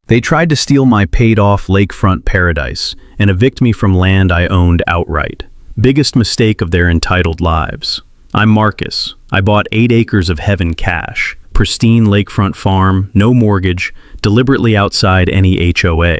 They tried to steal my paid-off lakefront paradise and evict me from land I owned outright. Biggest mistake of their entitled lives. I'm Marcus. I bought 8 acres of heaven cash. Pristine lakefront farm, no mortgage, deliberately outside any HOA.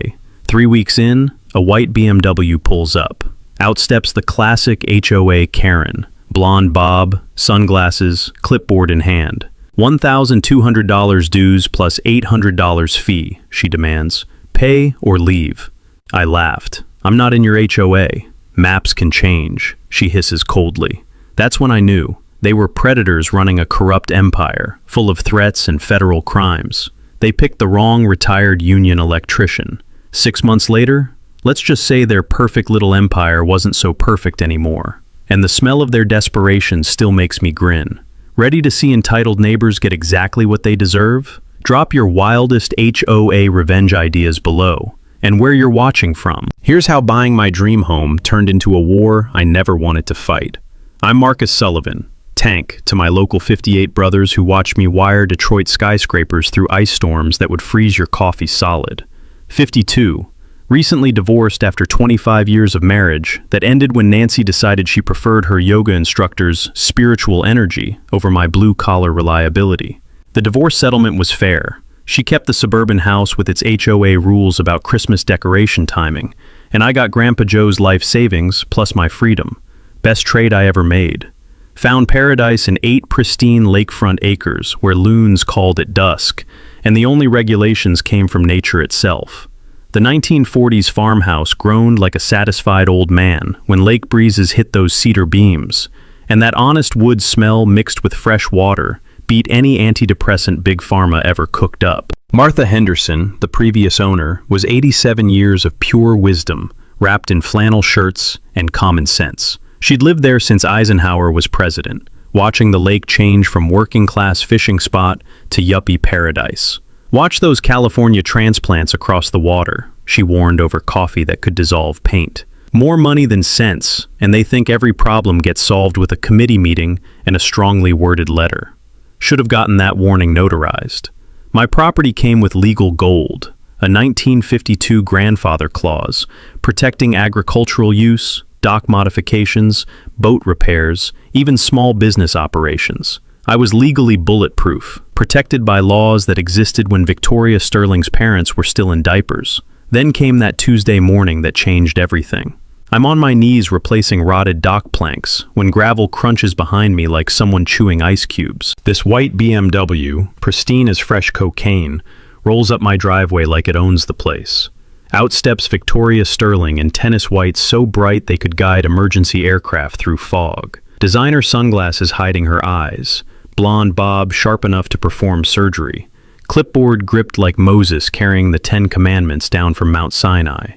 3 weeks in, a white BMW pulls up. Out steps the classic HOA Karen. Blonde bob, sunglasses, clipboard in hand. $1,200 dues plus $800 fee, she demands. Pay or leave. I laughed. I'm not in your HOA. Maps can change, she hisses coldly. That's when I knew. They were predators running a corrupt empire, full of threats and federal crimes. They picked the wrong retired union electrician. 6 months later, let's just say their perfect little empire wasn't so perfect anymore. And the smell of their desperation still makes me grin. Ready to see entitled neighbors get exactly what they deserve? Drop your wildest HOA revenge ideas below, and where you're watching from. Here's how buying my dream home turned into a war I never wanted to fight. I'm Marcus Sullivan, tank to my local 58 brothers who watched me wire Detroit skyscrapers through ice storms that would freeze your coffee solid. 52. Recently divorced after 25 years of marriage that ended when Nancy decided she preferred her yoga instructor's spiritual energy over my blue-collar reliability. The divorce settlement was fair. She kept the suburban house with its HOA rules about Christmas decoration timing, and I got Grandpa Joe's life savings plus my freedom. Best trade I ever made. Found paradise in 8 pristine lakefront acres where loons called at dusk, and the only regulations came from nature itself. The 1940s farmhouse groaned like a satisfied old man when lake breezes hit those cedar beams, and that honest wood smell mixed with fresh water beat any antidepressant Big Pharma ever cooked up. Martha Henderson, the previous owner, was 87 years of pure wisdom, wrapped in flannel shirts and common sense. She'd lived there since Eisenhower was president, watching the lake change from working-class fishing spot to yuppie paradise. Watch those California transplants across the water, she warned over coffee that could dissolve paint. More money than sense, and they think every problem gets solved with a committee meeting and a strongly worded letter. Should have gotten that warning notarized. My property came with legal gold, a 1952 grandfather clause, protecting agricultural use, dock modifications, boat repairs, even small business operations. I was legally bulletproof, protected by laws that existed when Victoria Sterling's parents were still in diapers. Then came that Tuesday morning that changed everything. I'm on my knees replacing rotted dock planks when gravel crunches behind me like someone chewing ice cubes. This white BMW, pristine as fresh cocaine, rolls up my driveway like it owns the place. Out steps Victoria Sterling in tennis whites so bright they could guide emergency aircraft through fog. Designer sunglasses hiding her eyes. Blonde bob sharp enough to perform surgery. Clipboard gripped like Moses carrying the 10 Commandments down from Mount Sinai.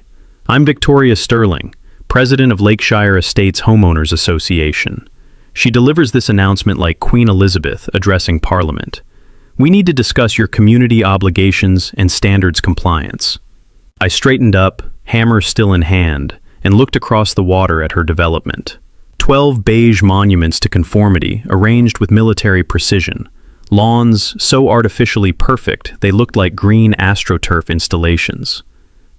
I'm Victoria Sterling, president of Lakeshire Estates Homeowners Association. She delivers this announcement like Queen Elizabeth addressing Parliament. We need to discuss your community obligations and standards compliance. I straightened up, hammer still in hand, and looked across the water at her development. 12 beige monuments to conformity, arranged with military precision. Lawns so artificially perfect they looked like green AstroTurf installations.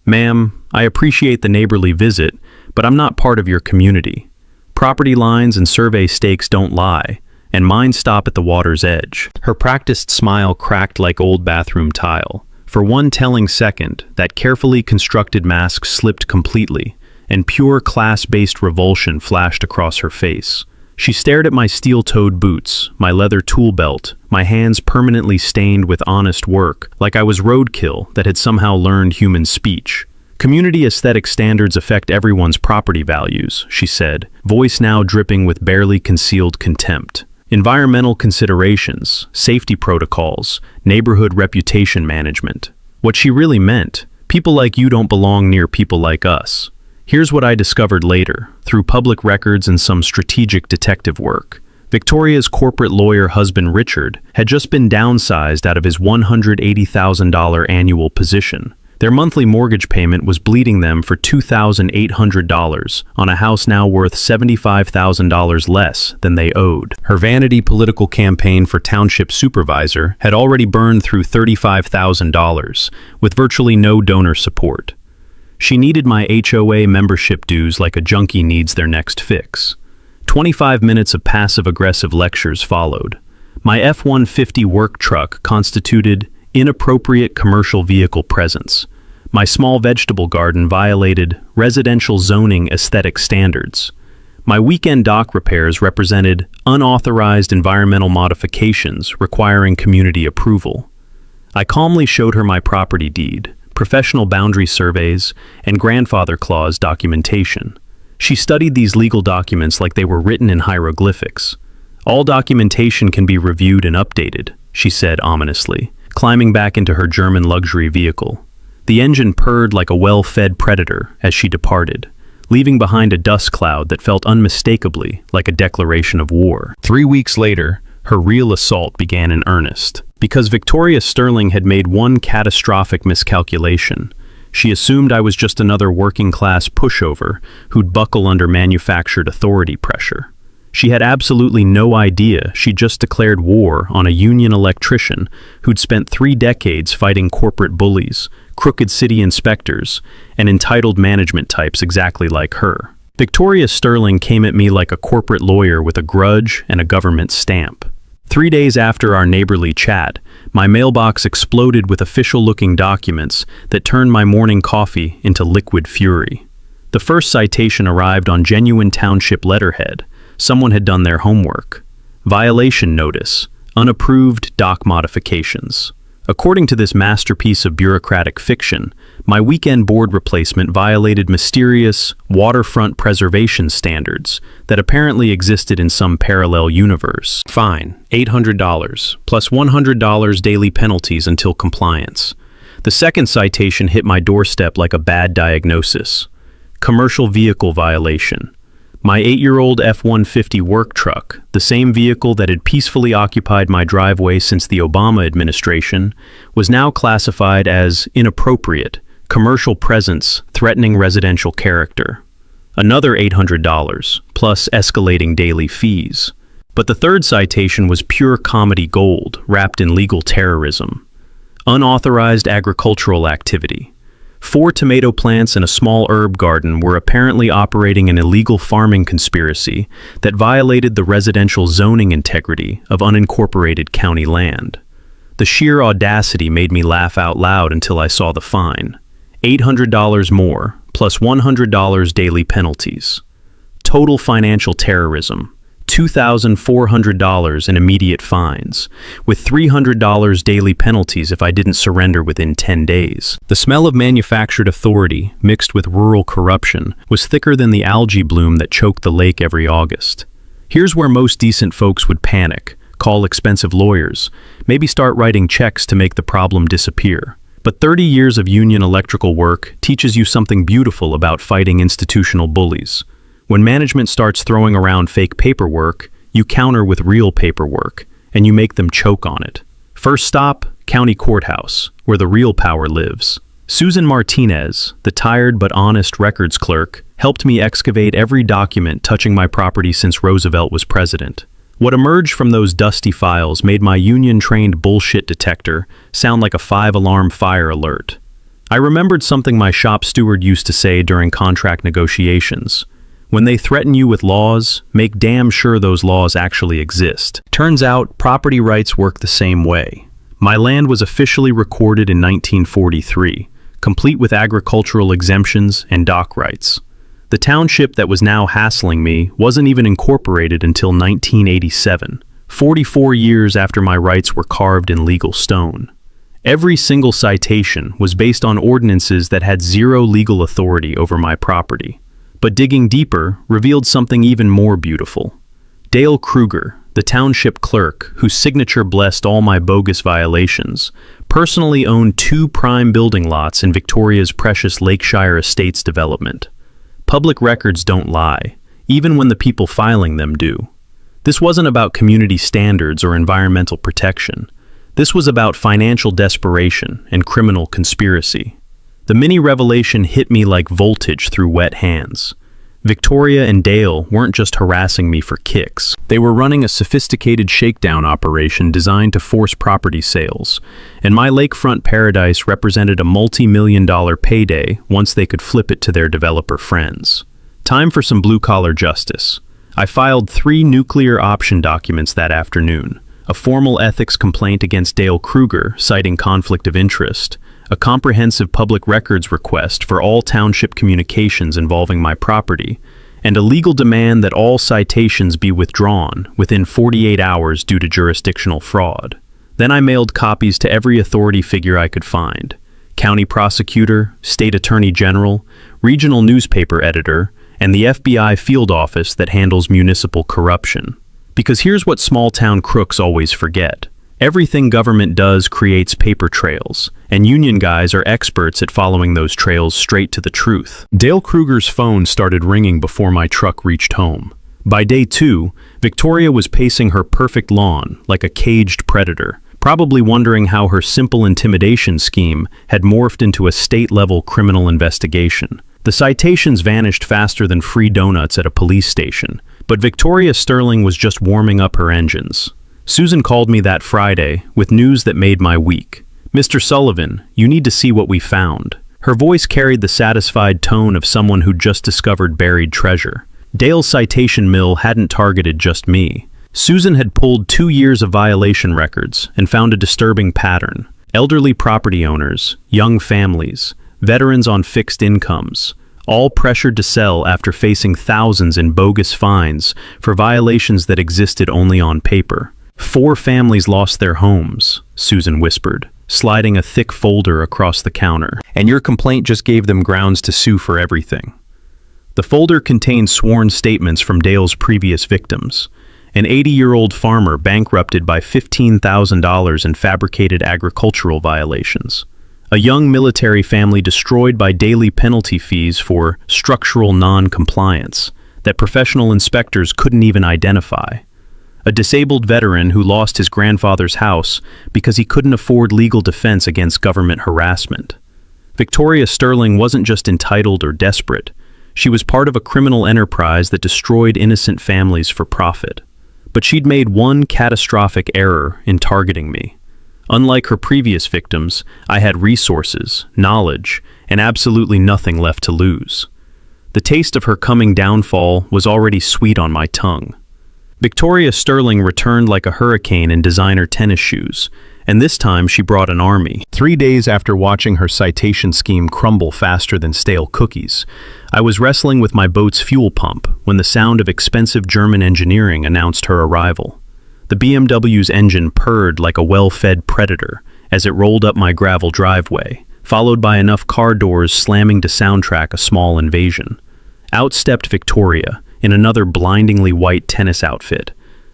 Ma'am, I appreciate the neighborly visit, but I'm not part of your community. Property lines and survey stakes don't lie, and mine stop at the water's edge. Her practiced smile cracked like old bathroom tile. For one telling second, that carefully constructed mask slipped completely, and pure class-based revulsion flashed across her face. She stared at my steel-toed boots, my leather tool belt, my hands permanently stained with honest work, like I was roadkill that had somehow learned human speech. Community aesthetic standards affect everyone's property values, she said, voice now dripping with barely concealed contempt. Environmental considerations, safety protocols, neighborhood reputation management. What she really meant, people like you don't belong near people like us. Here's what I discovered later, through public records and some strategic detective work. Victoria's corporate lawyer husband Richard had just been downsized out of his $180,000 annual position. Their monthly mortgage payment was bleeding them for $2,800 on a house now worth $75,000 less than they owed. Her vanity political campaign for township supervisor had already burned through $35,000, with virtually no donor support. She needed my HOA membership dues like a junkie needs their next fix. 25 minutes of passive-aggressive lectures followed. My F-150 work truck constituted inappropriate commercial vehicle presence. My small vegetable garden violated residential zoning aesthetic standards. My weekend dock repairs represented unauthorized environmental modifications requiring community approval. I calmly showed her my property deed, professional boundary surveys, and grandfather clause documentation. She studied these legal documents like they were written in hieroglyphics. "All documentation can be reviewed and updated," she said ominously, climbing back into her German luxury vehicle. The engine purred like a well-fed predator as she departed, leaving behind a dust cloud that felt unmistakably like a declaration of war. 3 weeks later, her real assault began in earnest. Because Victoria Sterling had made one catastrophic miscalculation, she assumed I was just another working-class pushover who'd buckle under manufactured authority pressure. She had absolutely no idea she'd just declared war on a union electrician who'd spent 3 decades fighting corporate bullies, crooked city inspectors, and entitled management types exactly like her. Victoria Sterling came at me like a corporate lawyer with a grudge and a government stamp. 3 days after our neighborly chat, my mailbox exploded with official-looking documents that turned my morning coffee into liquid fury. The first citation arrived on genuine township letterhead. Someone had done their homework. Violation notice, unapproved dock modifications. According to this masterpiece of bureaucratic fiction, my weekend board replacement violated mysterious waterfront preservation standards that apparently existed in some parallel universe. Fine, $800, plus $100 daily penalties until compliance. The second citation hit my doorstep like a bad diagnosis. Commercial vehicle violation. My 8-year-old F-150 work truck, the same vehicle that had peacefully occupied my driveway since the Obama administration, was now classified as inappropriate, commercial presence threatening residential character. Another $800, plus escalating daily fees. But the third citation was pure comedy gold, wrapped in legal terrorism. Unauthorized agricultural activity. 4 tomato plants and a small herb garden were apparently operating an illegal farming conspiracy that violated the residential zoning integrity of unincorporated county land. The sheer audacity made me laugh out loud until I saw the fine. $800 more, plus $100 daily penalties. Total financial terrorism. $2,400 in immediate fines, with $300 daily penalties if I didn't surrender within 10 days. The smell of manufactured authority, mixed with rural corruption, was thicker than the algae bloom that choked the lake every August. Here's where most decent folks would panic, call expensive lawyers, maybe start writing checks to make the problem disappear. But 30 years of union electrical work teaches you something beautiful about fighting institutional bullies. When management starts throwing around fake paperwork, you counter with real paperwork, and you make them choke on it. First stop, county courthouse, where the real power lives. Susan Martinez, the tired but honest records clerk, helped me excavate every document touching my property since Roosevelt was president. What emerged from those dusty files made my union-trained bullshit detector sound like a 5-alarm fire alert. I remembered something my shop steward used to say during contract negotiations. When they threaten you with laws, make damn sure those laws actually exist. Turns out, property rights work the same way. My land was officially recorded in 1943, complete with agricultural exemptions and dock rights. The township that was now hassling me wasn't even incorporated until 1987, 44 years after my rights were carved in legal stone. Every single citation was based on ordinances that had zero legal authority over my property. But digging deeper revealed something even more beautiful. Dale Kruger, the township clerk whose signature blessed all my bogus violations, personally owned 2 prime building lots in Victoria's precious Lakeshire Estates development. Public records don't lie, even when the people filing them do. This wasn't about community standards or environmental protection. This was about financial desperation and criminal conspiracy. The mini revelation hit me like voltage through wet hands. Victoria and Dale weren't just harassing me for kicks. They were running a sophisticated shakedown operation designed to force property sales, and my lakefront paradise represented a multi-million-dollar payday once they could flip it to their developer friends. Time for some blue-collar justice. I filed 3 nuclear option documents that afternoon: a formal ethics complaint against Dale Kruger citing conflict of interest, a comprehensive public records request for all township communications involving my property, and a legal demand that all citations be withdrawn within 48 hours due to jurisdictional fraud. Then I mailed copies to every authority figure I could find: county prosecutor, state attorney general, regional newspaper editor, and the FBI field office that handles municipal corruption. Because here's what small-town crooks always forget. Everything government does creates paper trails, and union guys are experts at following those trails straight to the truth. Dale Kruger's phone started ringing before my truck reached home. By day 2, Victoria was pacing her perfect lawn like a caged predator, probably wondering how her simple intimidation scheme had morphed into a state-level criminal investigation. The citations vanished faster than free donuts at a police station, but Victoria Sterling was just warming up her engines. Susan called me that Friday with news that made my week. "Mr. Sullivan, you need to see what we found." Her voice carried the satisfied tone of someone who'd just discovered buried treasure. Dale's citation mill hadn't targeted just me. Susan had pulled 2 years of violation records and found a disturbing pattern. Elderly property owners, young families, veterans on fixed incomes, all pressured to sell after facing thousands in bogus fines for violations that existed only on paper. 4 families lost their homes, Susan whispered, sliding a thick folder across the counter. "And your complaint just gave them grounds to sue for everything." The folder contained sworn statements from Dale's previous victims. An 80-year-old farmer bankrupted by $15,000 in fabricated agricultural violations. A young military family destroyed by daily penalty fees for structural non-compliance that professional inspectors couldn't even identify. A disabled veteran who lost his grandfather's house because he couldn't afford legal defense against government harassment. Victoria Sterling wasn't just entitled or desperate. She was part of a criminal enterprise that destroyed innocent families for profit. But she'd made one catastrophic error in targeting me. Unlike her previous victims, I had resources, knowledge, and absolutely nothing left to lose. The taste of her coming downfall was already sweet on my tongue. Victoria Sterling returned like a hurricane in designer tennis shoes, and this time she brought an army. 3 days after watching her citation scheme crumble faster than stale cookies, I was wrestling with my boat's fuel pump when the sound of expensive German engineering announced her arrival. The BMW's engine purred like a well-fed predator as it rolled up my gravel driveway, followed by enough car doors slamming to soundtrack a small invasion. Out stepped Victoria, in another blindingly white tennis outfit.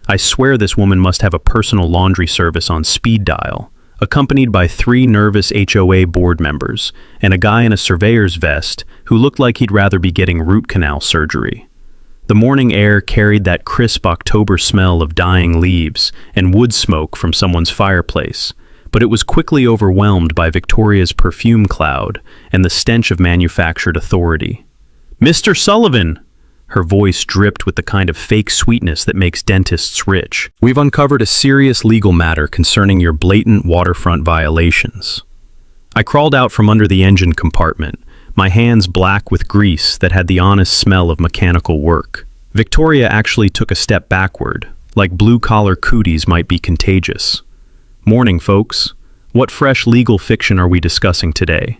I swear this woman must have a personal laundry service on speed dial, accompanied by 3 nervous HOA board members and a guy in a surveyor's vest who looked like he'd rather be getting root canal surgery. The morning air carried that crisp October smell of dying leaves and wood smoke from someone's fireplace, but it was quickly overwhelmed by Victoria's perfume cloud and the stench of manufactured authority. "Mr. Sullivan!" Her voice dripped with the kind of fake sweetness that makes dentists rich. "We've uncovered a serious legal matter concerning your blatant waterfront violations." I crawled out from under the engine compartment, my hands black with grease that had the honest smell of mechanical work. Victoria actually took a step backward, like blue-collar cooties might be contagious. "Morning, folks. What fresh legal fiction are we discussing today?"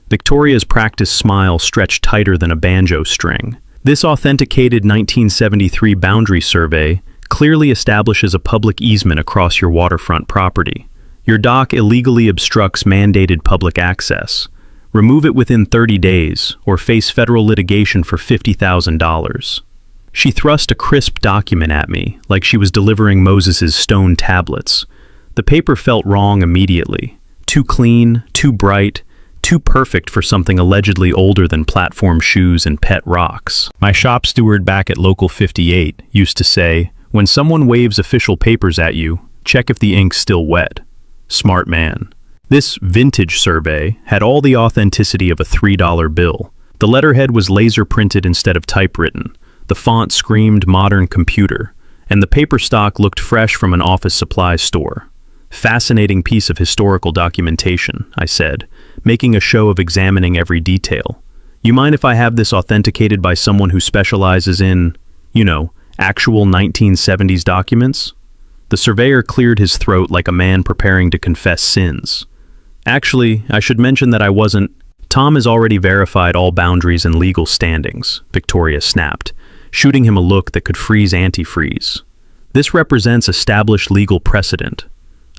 Victoria's practiced smile stretched tighter than a banjo string. "This authenticated 1973 boundary survey clearly establishes a public easement across your waterfront property. Your dock illegally obstructs mandated public access. Remove it within 30 days or face federal litigation for $50,000. She thrust a crisp document at me like she was delivering Moses's stone tablets. The paper felt wrong immediately. Too clean, too bright, too perfect for something allegedly older than platform shoes and pet rocks. My shop steward back at Local 58 used to say, "When someone waves official papers at you, check if the ink's still wet." Smart man. This vintage survey had all the authenticity of a $3 bill. The letterhead was laser printed instead of typewritten. The font screamed modern computer, and the paper stock looked fresh from an office supplies store. Fascinating piece of historical documentation, I said, making a show of examining every detail. You mind if I have this authenticated by someone who specializes in, actual 1970s documents? The surveyor cleared his throat like a man preparing to confess sins. Actually, I should mention that I wasn't. Tom has already verified all boundaries and legal standings, Victoria snapped, shooting him a look that could freeze antifreeze. This represents established legal precedent.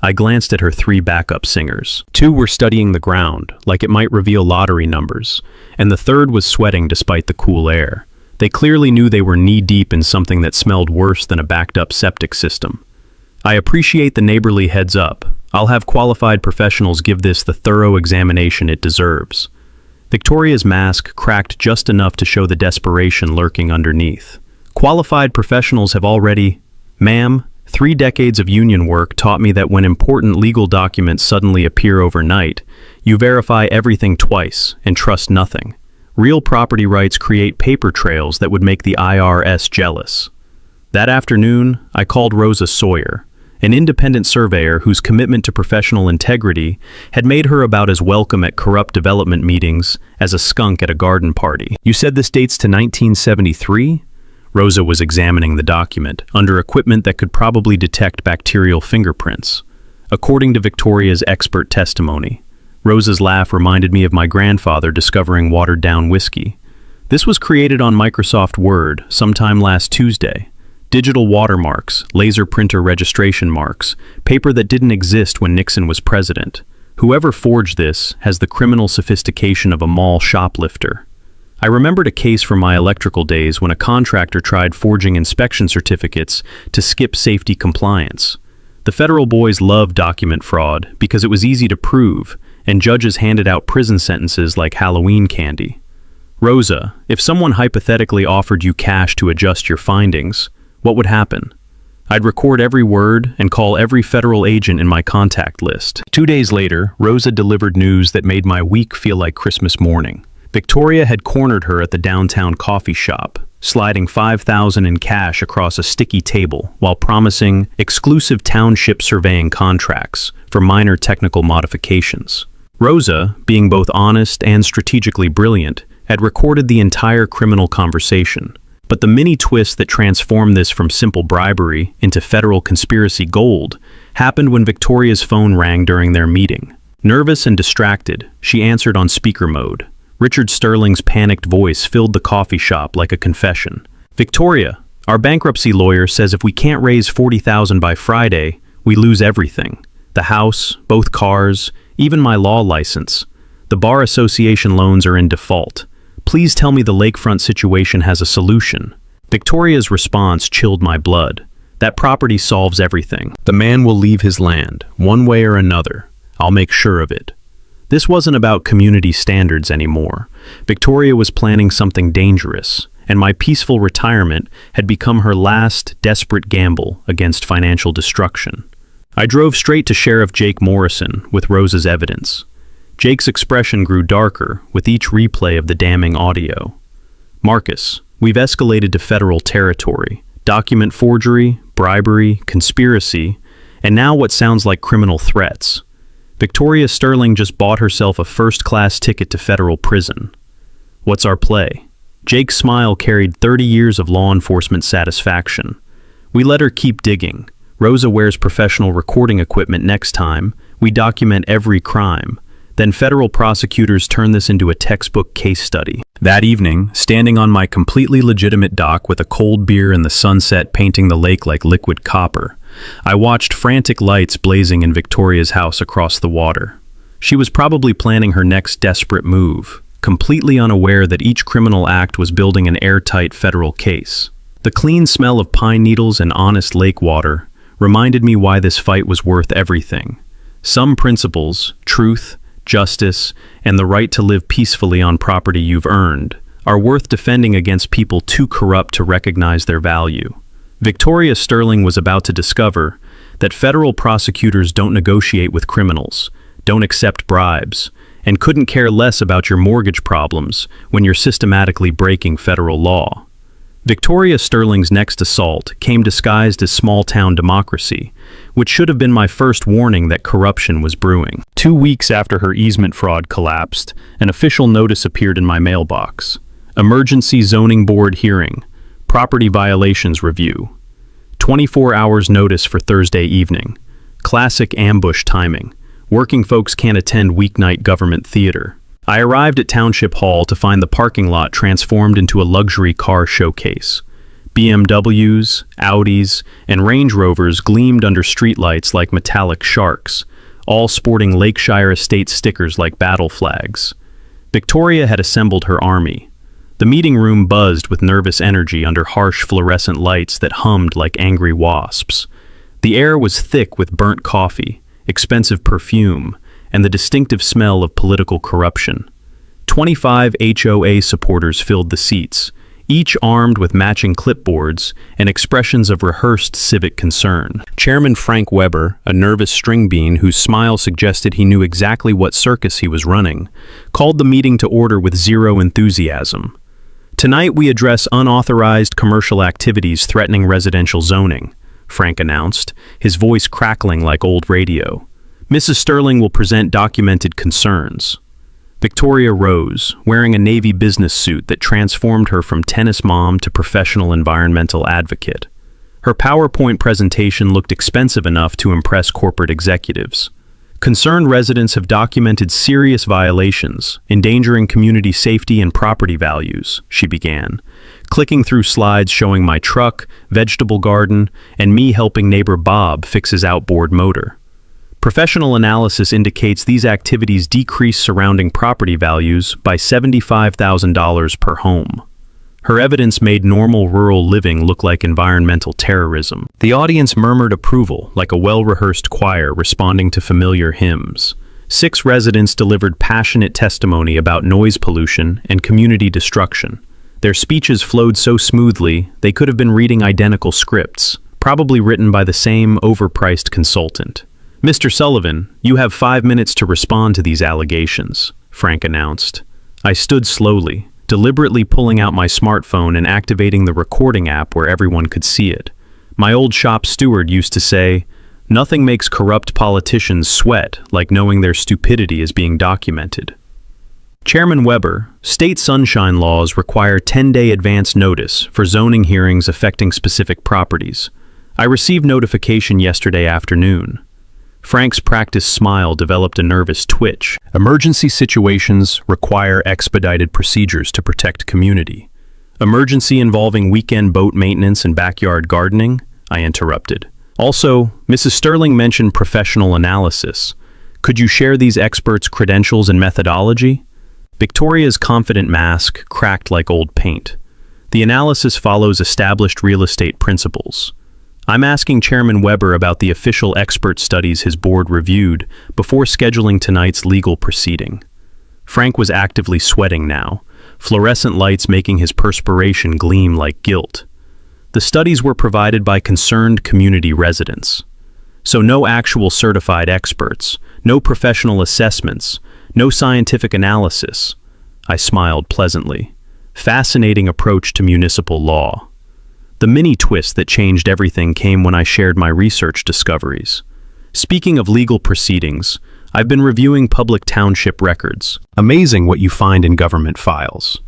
I glanced at her 3 backup singers. 2 were studying the ground, like it might reveal lottery numbers, and the 3rd was sweating despite the cool air. They clearly knew they were knee-deep in something that smelled worse than a backed-up septic system. I appreciate the neighborly heads up. I'll have qualified professionals give this the thorough examination it deserves. Victoria's mask cracked just enough to show the desperation lurking underneath. Qualified professionals have already... Ma'am, 3 decades of union work taught me that when important legal documents suddenly appear overnight, you verify everything twice and trust nothing. Real property rights create paper trails that would make the IRS jealous. That afternoon, I called Rosa Sawyer, an independent surveyor whose commitment to professional integrity had made her about as welcome at corrupt development meetings as a skunk at a garden party. You said this dates to 1973? Rosa was examining the document, under equipment that could probably detect bacterial fingerprints. According to Victoria's expert testimony, Rosa's laugh reminded me of my grandfather discovering watered-down whiskey. This was created on Microsoft Word sometime last Tuesday. Digital watermarks, laser printer registration marks, paper that didn't exist when Nixon was president. Whoever forged this has the criminal sophistication of a mall shoplifter. I remembered a case from my electrical days when a contractor tried forging inspection certificates to skip safety compliance. The federal boys loved document fraud because it was easy to prove, and judges handed out prison sentences like Halloween candy. Rosa, if someone hypothetically offered you cash to adjust your findings, what would happen? I'd record every word and call every federal agent in my contact list. 2 days later, Rosa delivered news that made my week feel like Christmas morning. Victoria had cornered her at the downtown coffee shop, sliding $5,000 in cash across a sticky table while promising exclusive township surveying contracts for minor technical modifications. Rosa, being both honest and strategically brilliant, had recorded the entire criminal conversation. But the mini twist that transformed this from simple bribery into federal conspiracy gold happened when Victoria's phone rang during their meeting. Nervous and distracted, she answered on speaker mode. Richard Sterling's panicked voice filled the coffee shop like a confession. Victoria, our bankruptcy lawyer says if we can't raise $40,000 by Friday, we lose everything. The house, both cars, even my law license. The Bar Association loans are in default. Please tell me the lakefront situation has a solution. Victoria's response chilled my blood. That property solves everything. The man will leave his land, one way or another. I'll make sure of it. This wasn't about community standards anymore. Victoria was planning something dangerous, and my peaceful retirement had become her last, desperate gamble against financial destruction. I drove straight to Sheriff Jake Morrison with Rosa's evidence. Jake's expression grew darker with each replay of the damning audio. Marcus, we've escalated to federal territory. Document forgery, bribery, conspiracy, and now what sounds like criminal threats. Victoria Sterling just bought herself a first-class ticket to federal prison. What's our play? Jake's smile carried 30 years of law enforcement satisfaction. We let her keep digging. Rosa wears professional recording equipment next time. We document every crime. Then federal prosecutors turn this into a textbook case study. That evening, standing on my completely legitimate dock with a cold beer and the sunset painting the lake like liquid copper, I watched frantic lights blazing in Victoria's house across the water. She was probably planning her next desperate move, completely unaware that each criminal act was building an airtight federal case. The clean smell of pine needles and honest lake water reminded me why this fight was worth everything. Some principles, truth, justice, and the right to live peacefully on property you've earned, are worth defending against people too corrupt to recognize their value. Victoria Sterling was about to discover that federal prosecutors don't negotiate with criminals. don't accept bribes, and couldn't care less about your mortgage problems when you're systematically breaking federal law. Victoria Sterling's next assault came disguised as small-town democracy, which should have been my first warning that corruption was brewing. 2 weeks after her easement fraud collapsed, an official notice appeared in my mailbox. Emergency Zoning Board hearing. Property violations review. 24 hours notice for Thursday evening. Classic ambush timing. Working folks can't attend weeknight government theater. I arrived at Township Hall to find the parking lot transformed into a luxury car showcase. BMWs, Audis, and Range Rovers gleamed under streetlights like metallic sharks, all sporting Lakeshire Estate stickers like battle flags. Victoria had assembled her army. The meeting room buzzed with nervous energy under harsh fluorescent lights that hummed like angry wasps. The air was thick with burnt coffee, expensive perfume, and the distinctive smell of political corruption. 25 HOA supporters filled the seats, each armed with matching clipboards and expressions of rehearsed civic concern. Chairman Frank Weber, a nervous string bean whose smile suggested he knew exactly what circus he was running, called the meeting to order with zero enthusiasm. "Tonight we address unauthorized commercial activities threatening residential zoning," Frank announced, his voice crackling like old radio. "Mrs. Sterling will present documented concerns." Victoria rose, wearing a navy business suit that transformed her from tennis mom to professional environmental advocate. Her PowerPoint presentation looked expensive enough to impress corporate executives. "Concerned residents have documented serious violations, endangering community safety and property values," she began, clicking through slides showing my truck, vegetable garden, and me helping neighbor Bob fix his outboard motor. "Professional analysis indicates these activities decrease surrounding property values by $75,000 per home." Her evidence made normal rural living look like environmental terrorism. The audience murmured approval, like a well-rehearsed choir responding to familiar hymns. 6 residents delivered passionate testimony about noise pollution and community destruction. Their speeches flowed so smoothly, they could have been reading identical scripts, probably written by the same overpriced consultant. "Mr. Sullivan, you have 5 minutes to respond to these allegations," Frank announced. I stood slowly, deliberately pulling out my smartphone and activating the recording app where everyone could see it. My old shop steward used to say, "Nothing makes corrupt politicians sweat like knowing their stupidity is being documented." Chairman Weber, state sunshine laws require 10-day advance notice for zoning hearings affecting specific properties. I received notification yesterday afternoon. Frank's practiced smile developed a nervous twitch. "Emergency situations require expedited procedures to protect community." "Emergency involving weekend boat maintenance and backyard gardening?" I interrupted. "Also, Mrs. Sterling mentioned professional analysis. Could you share these experts' credentials and methodology?" Victoria's confident mask cracked like old paint. "The analysis follows established real estate principles. I'm asking Chairman Weber about the official expert studies his board reviewed before scheduling tonight's legal proceeding." Frank was actively sweating now, fluorescent lights making his perspiration gleam like gilt. The studies were provided by concerned community residents. So no actual certified experts, no professional assessments, no scientific analysis. I smiled pleasantly. Fascinating approach to municipal law. The mini twist that changed everything came when I shared my research discoveries. Speaking of legal proceedings, I've been reviewing public township records. Amazing what you find in government files.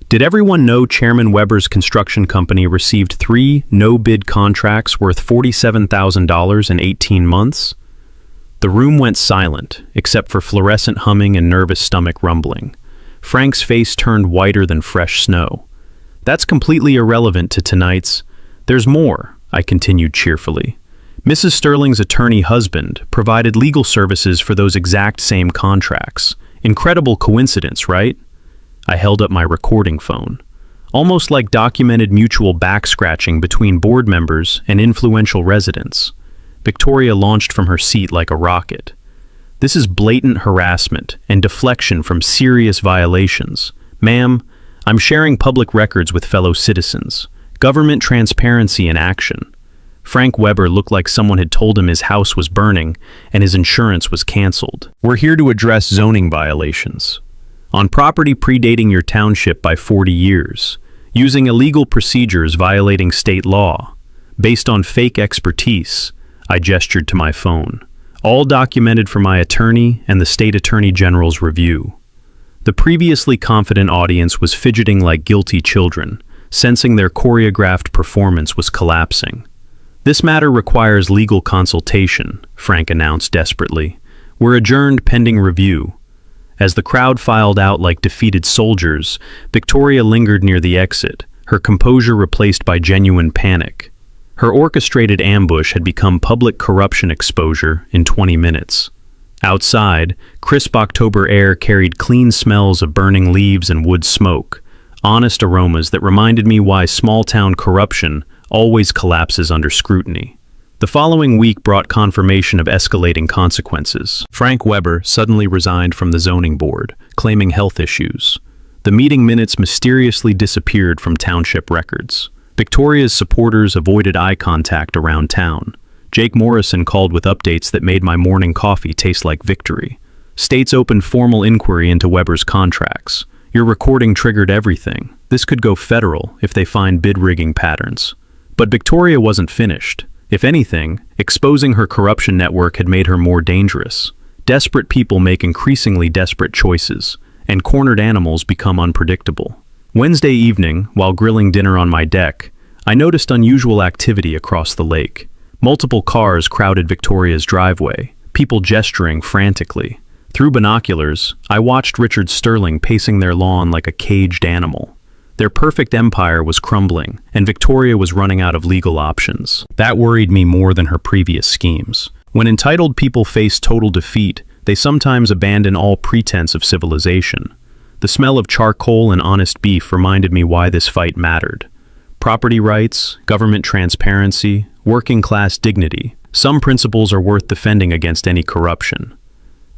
Did everyone know Chairman Weber's construction company received 3 no-bid contracts worth $47,000 in 18 months? The room went silent, except for fluorescent humming and nervous stomach rumbling. Frank's face turned whiter than fresh snow. "That's completely irrelevant to tonight's—" "There's more," I continued cheerfully. "Mrs. Sterling's attorney husband provided legal services for those exact same contracts. Incredible coincidence, right?" I held up my recording phone. Almost like documented mutual back-scratching between board members and influential residents. Victoria launched from her seat like a rocket. "This is blatant harassment and deflection from serious violations. Ma'am, I'm sharing public records with fellow citizens. Government transparency in action." Frank Weber looked like someone had told him his house was burning and his insurance was canceled. We're here to address zoning violations. On property predating your township by 40 years, using illegal procedures violating state law. Based on fake expertise, I gestured to my phone. All documented for my attorney and the state attorney general's review. The previously confident audience was fidgeting like guilty children, sensing their choreographed performance was collapsing. This matter requires legal consultation, Frank announced desperately. We're adjourned pending review. As the crowd filed out like defeated soldiers, Victoria lingered near the exit, her composure replaced by genuine panic. Her orchestrated ambush had become public corruption exposure in 20 minutes. Outside, crisp October air carried clean smells of burning leaves and wood smoke, honest aromas that reminded me why small-town corruption always collapses under scrutiny. The following week brought confirmation of escalating consequences. Frank Weber suddenly resigned from the zoning board, claiming health issues. The meeting minutes mysteriously disappeared from township records. Victoria's supporters avoided eye contact around town. Jake Morrison called with updates that made my morning coffee taste like victory. States opened formal inquiry into Weber's contracts. Your recording triggered everything. This could go federal if they find bid rigging patterns. But Victoria wasn't finished. If anything, exposing her corruption network had made her more dangerous. Desperate people make increasingly desperate choices, and cornered animals become unpredictable. Wednesday evening, while grilling dinner on my deck, I noticed unusual activity across the lake. Multiple cars crowded Victoria's driveway, people gesturing frantically. Through binoculars, I watched Richard Sterling pacing their lawn like a caged animal. Their perfect empire was crumbling, and Victoria was running out of legal options. That worried me more than her previous schemes. When entitled people face total defeat, they sometimes abandon all pretense of civilization. The smell of charcoal and honest beef reminded me why this fight mattered. Property rights, government transparency, working-class dignity. Some principles are worth defending against any corruption.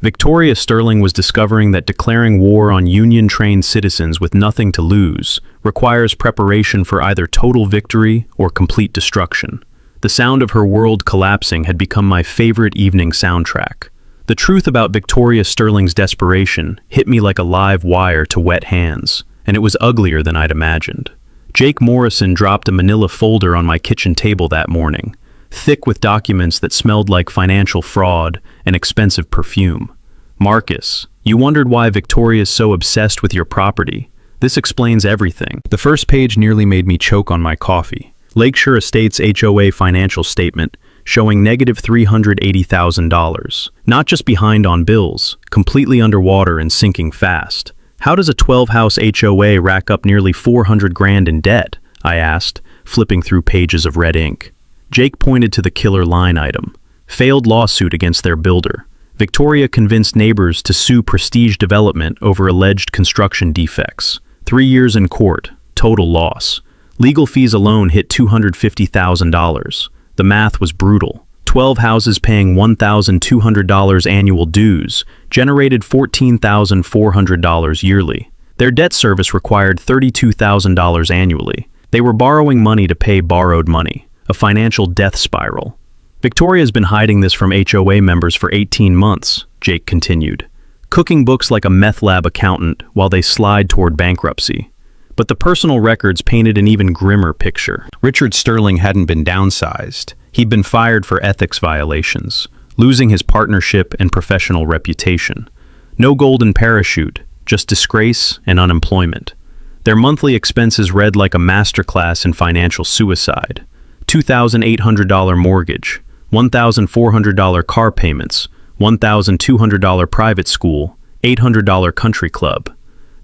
Victoria Sterling was discovering that declaring war on union-trained citizens with nothing to lose requires preparation for either total victory or complete destruction. The sound of her world collapsing had become my favorite evening soundtrack. The truth about Victoria Sterling's desperation hit me like a live wire to wet hands, and it was uglier than I'd imagined. Jake Morrison dropped a manila folder on my kitchen table that morning, thick with documents that smelled like financial fraud and expensive perfume. Marcus, you wondered why Victoria's so obsessed with your property. This explains everything. The first page nearly made me choke on my coffee. Lakeshore Estates HOA financial statement showing negative $380,000. Not just behind on bills, completely underwater and sinking fast. How does a 12-house HOA rack up nearly 400 grand in debt? I asked, flipping through pages of red ink. Jake pointed to the killer line item. Failed lawsuit against their builder. Victoria convinced neighbors to sue Prestige Development over alleged construction defects. 3 years in court. Total loss. Legal fees alone hit $250,000. The math was brutal. 12 houses paying $1,200 annual dues generated $14,400 yearly. Their debt service required $32,000 annually. They were borrowing money to pay borrowed money. A financial death spiral. Victoria's been hiding this from HOA members for 18 months, Jake continued. Cooking books like a meth lab accountant while they slide toward bankruptcy. But the personal records painted an even grimmer picture. Richard Sterling hadn't been downsized. He'd been fired for ethics violations, losing his partnership and professional reputation. No golden parachute, just disgrace and unemployment. Their monthly expenses read like a masterclass in financial suicide. $2,800 mortgage, $1,400 car payments, $1,200 private school, $800 country club.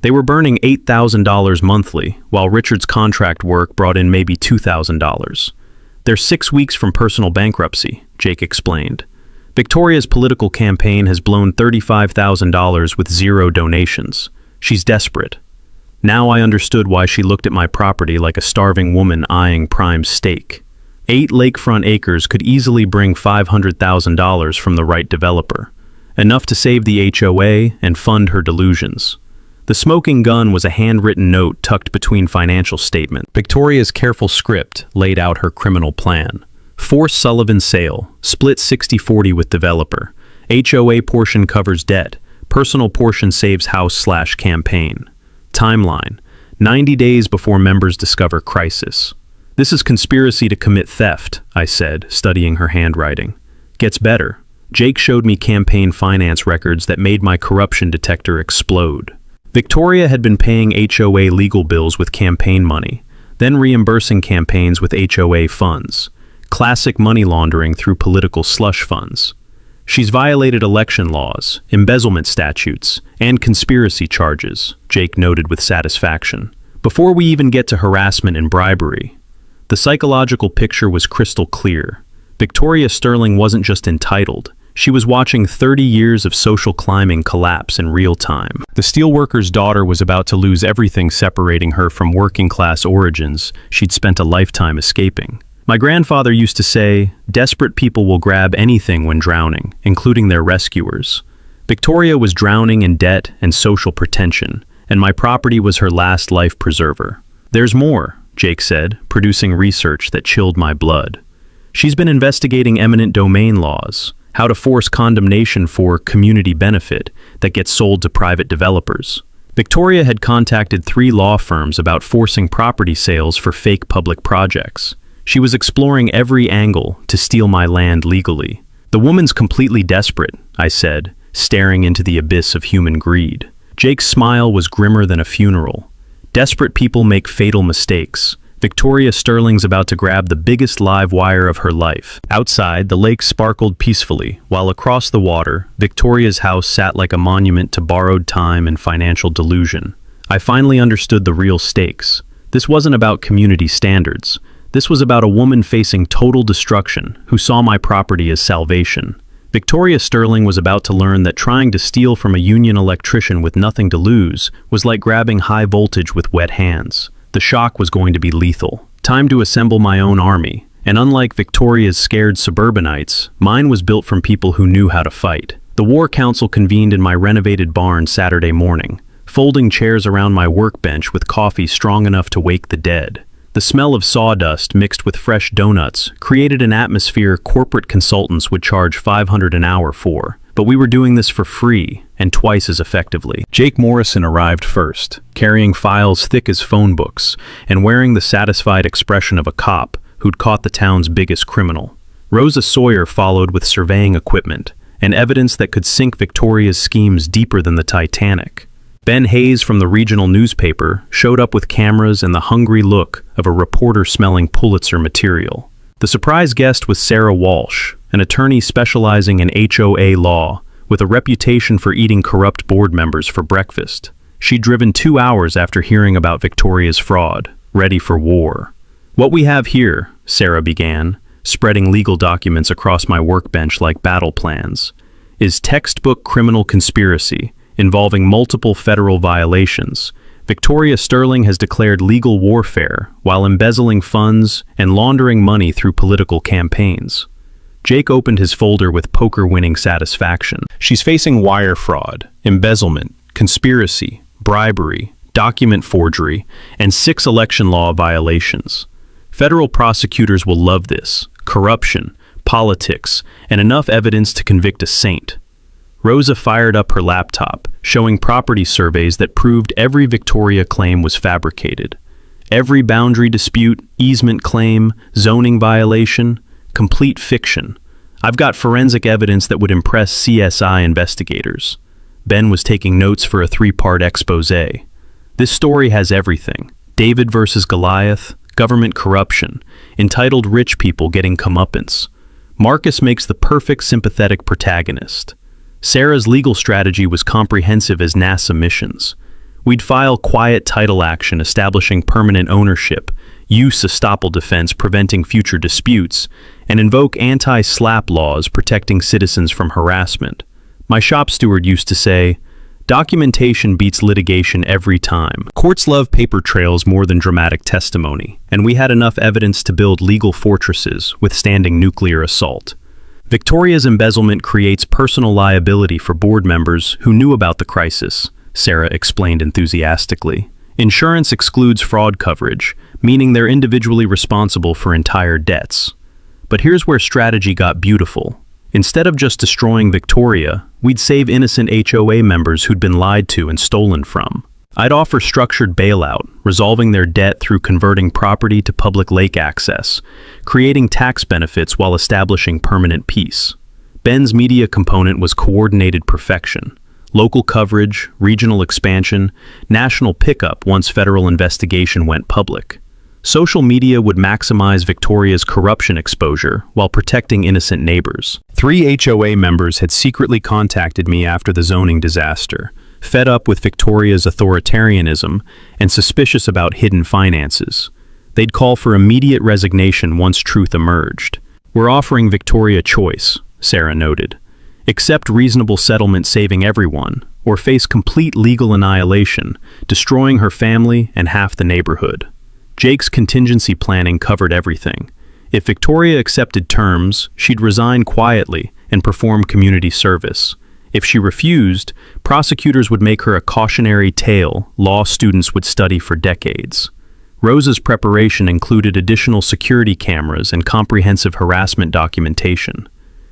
They were burning $8,000 monthly, while Richard's contract work brought in maybe $2,000. They're 6 weeks from personal bankruptcy, Jake explained. Victoria's political campaign has blown $35,000 with 0 donations. She's desperate. Now I understood why she looked at my property like a starving woman eyeing prime steak. 8 lakefront acres could easily bring $500,000 from the right developer, enough to save the HOA and fund her delusions. The smoking gun was a handwritten note tucked between financial statements. Victoria's careful script laid out her criminal plan. Force Sullivan sale, split 60-40 with developer. HOA portion covers debt. Personal portion saves house/campaign. Timeline: 90 days before members discover crisis. This is conspiracy to commit theft, I said, studying her handwriting. Gets better. Jake showed me campaign finance records that made my corruption detector explode. Victoria had been paying HOA legal bills with campaign money, then reimbursing campaigns with HOA funds. Classic money laundering through political slush funds. She's violated election laws, embezzlement statutes, and conspiracy charges, Jake noted with satisfaction. Before we even get to harassment and bribery, the psychological picture was crystal clear. Victoria Sterling wasn't just entitled. She was watching 30 years of social climbing collapse in real time. The steelworker's daughter was about to lose everything separating her from working-class origins she'd spent a lifetime escaping. My grandfather used to say, desperate people will grab anything when drowning, including their rescuers. Victoria was drowning in debt and social pretension, and my property was her last life preserver. There's more, Jake said, producing research that chilled my blood. She's been investigating eminent domain laws, how to force condemnation for community benefit that gets sold to private developers. Victoria had contacted 3 law firms about forcing property sales for fake public projects. She was exploring every angle to steal my land legally. The woman's completely desperate, I said, staring into the abyss of human greed. Jake's smile was grimmer than a funeral. Desperate people make fatal mistakes. Victoria Sterling's about to grab the biggest live wire of her life. Outside, the lake sparkled peacefully, while across the water, Victoria's house sat like a monument to borrowed time and financial delusion. I finally understood the real stakes. This wasn't about community standards. This was about a woman facing total destruction who saw my property as salvation. Victoria Sterling was about to learn that trying to steal from a union electrician with nothing to lose was like grabbing high voltage with wet hands. The shock was going to be lethal. Time to assemble my own army, and unlike Victoria's scared suburbanites, mine was built from people who knew how to fight. The War Council convened in my renovated barn Saturday morning, folding chairs around my workbench with coffee strong enough to wake the dead. The smell of sawdust mixed with fresh donuts created an atmosphere corporate consultants would charge $500 an hour for. But we were doing this for free, and twice as effectively. Jake Morrison arrived first, carrying files thick as phone books, and wearing the satisfied expression of a cop who'd caught the town's biggest criminal. Rosa Sawyer followed with surveying equipment, and evidence that could sink Victoria's schemes deeper than the Titanic. Ben Hayes from the regional newspaper showed up with cameras and the hungry look of a reporter smelling Pulitzer material. The surprise guest was Sarah Walsh, an attorney specializing in HOA law, with a reputation for eating corrupt board members for breakfast. She'd driven 2 hours after hearing about Victoria's fraud, ready for war. What we have here, Sarah began, spreading legal documents across my workbench like battle plans, is textbook criminal conspiracy involving multiple federal violations. Victoria Sterling has declared legal warfare while embezzling funds and laundering money through political campaigns. Jake opened his folder with poker-winning satisfaction. She's facing wire fraud, embezzlement, conspiracy, bribery, document forgery, and 6 election law violations. Federal prosecutors will love this. Corruption, politics, and enough evidence to convict a saint. Rosa fired up her laptop, showing property surveys that proved every Victoria claim was fabricated. Every boundary dispute, easement claim, zoning violation, complete fiction. I've got forensic evidence that would impress CSI investigators. Ben was taking notes for a 3-part exposé. This story has everything. David versus Goliath, government corruption, entitled rich people getting comeuppance. Marcus makes the perfect sympathetic protagonist. Sarah's legal strategy was comprehensive as NASA missions. We'd file quiet title action establishing permanent ownership, use estoppel defense preventing future disputes, and invoke anti-SLAPP laws protecting citizens from harassment. My shop steward used to say, documentation beats litigation every time. Courts love paper trails more than dramatic testimony, and we had enough evidence to build legal fortresses withstanding nuclear assault. Victoria's embezzlement creates personal liability for board members who knew about the crisis, Sarah explained enthusiastically. Insurance excludes fraud coverage, meaning they're individually responsible for entire debts. But here's where strategy got beautiful. Instead of just destroying Victoria, we'd save innocent HOA members who'd been lied to and stolen from. I'd offer structured bailout, resolving their debt through converting property to public lake access, creating tax benefits while establishing permanent peace. Ben's media component was coordinated perfection. Local coverage, regional expansion, national pickup once federal investigation went public. Social media would maximize Victoria's corruption exposure while protecting innocent neighbors. 3 HOA members had secretly contacted me after the zoning disaster, fed up with Victoria's authoritarianism and suspicious about hidden finances. They'd call for immediate resignation once truth emerged. "We're offering Victoria choice," Sarah noted. "Accept reasonable settlement saving everyone, or face complete legal annihilation, destroying her family and half the neighborhood." Jake's contingency planning covered everything. If Victoria accepted terms, she'd resign quietly and perform community service. If she refused, prosecutors would make her a cautionary tale law students would study for decades. Rosa's preparation included additional security cameras and comprehensive harassment documentation.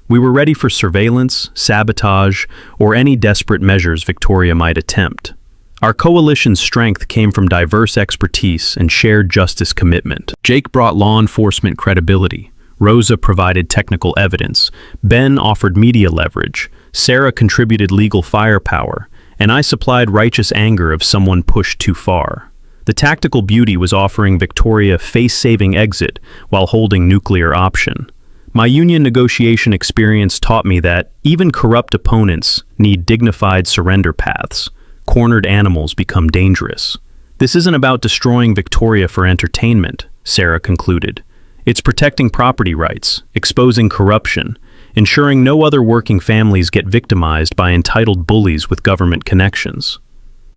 We were ready for surveillance, sabotage, or any desperate measures Victoria might attempt. Our coalition's strength came from diverse expertise and shared justice commitment. Jake brought law enforcement credibility. Rosa provided technical evidence. Ben offered media leverage. Sarah contributed legal firepower. And I supplied righteous anger if someone pushed too far. The tactical beauty was offering Victoria face-saving exit while holding nuclear option. My union negotiation experience taught me that even corrupt opponents need dignified surrender paths. Cornered animals become dangerous. "This isn't about destroying Victoria for entertainment," Sarah concluded. "It's protecting property rights, exposing corruption, ensuring no other working families get victimized by entitled bullies with government connections."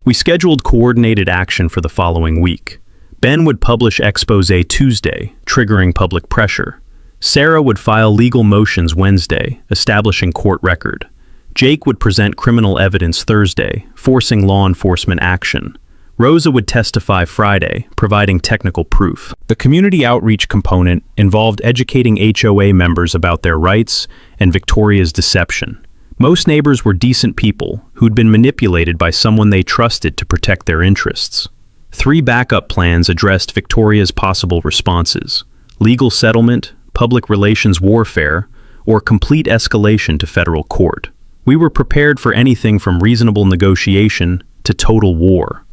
We scheduled coordinated action for the following week. Ben would publish expose Tuesday, triggering public pressure. Sarah would file legal motions Wednesday, establishing court record. Jake would present criminal evidence Thursday, forcing law enforcement action. Rosa would testify Friday, providing technical proof. The community outreach component involved educating HOA members about their rights and Victoria's deception. Most neighbors were decent people who'd been manipulated by someone they trusted to protect their interests. 3 backup plans addressed Victoria's possible responses: legal settlement, public relations warfare, or complete escalation to federal court. We were prepared for anything from reasonable negotiation to total war.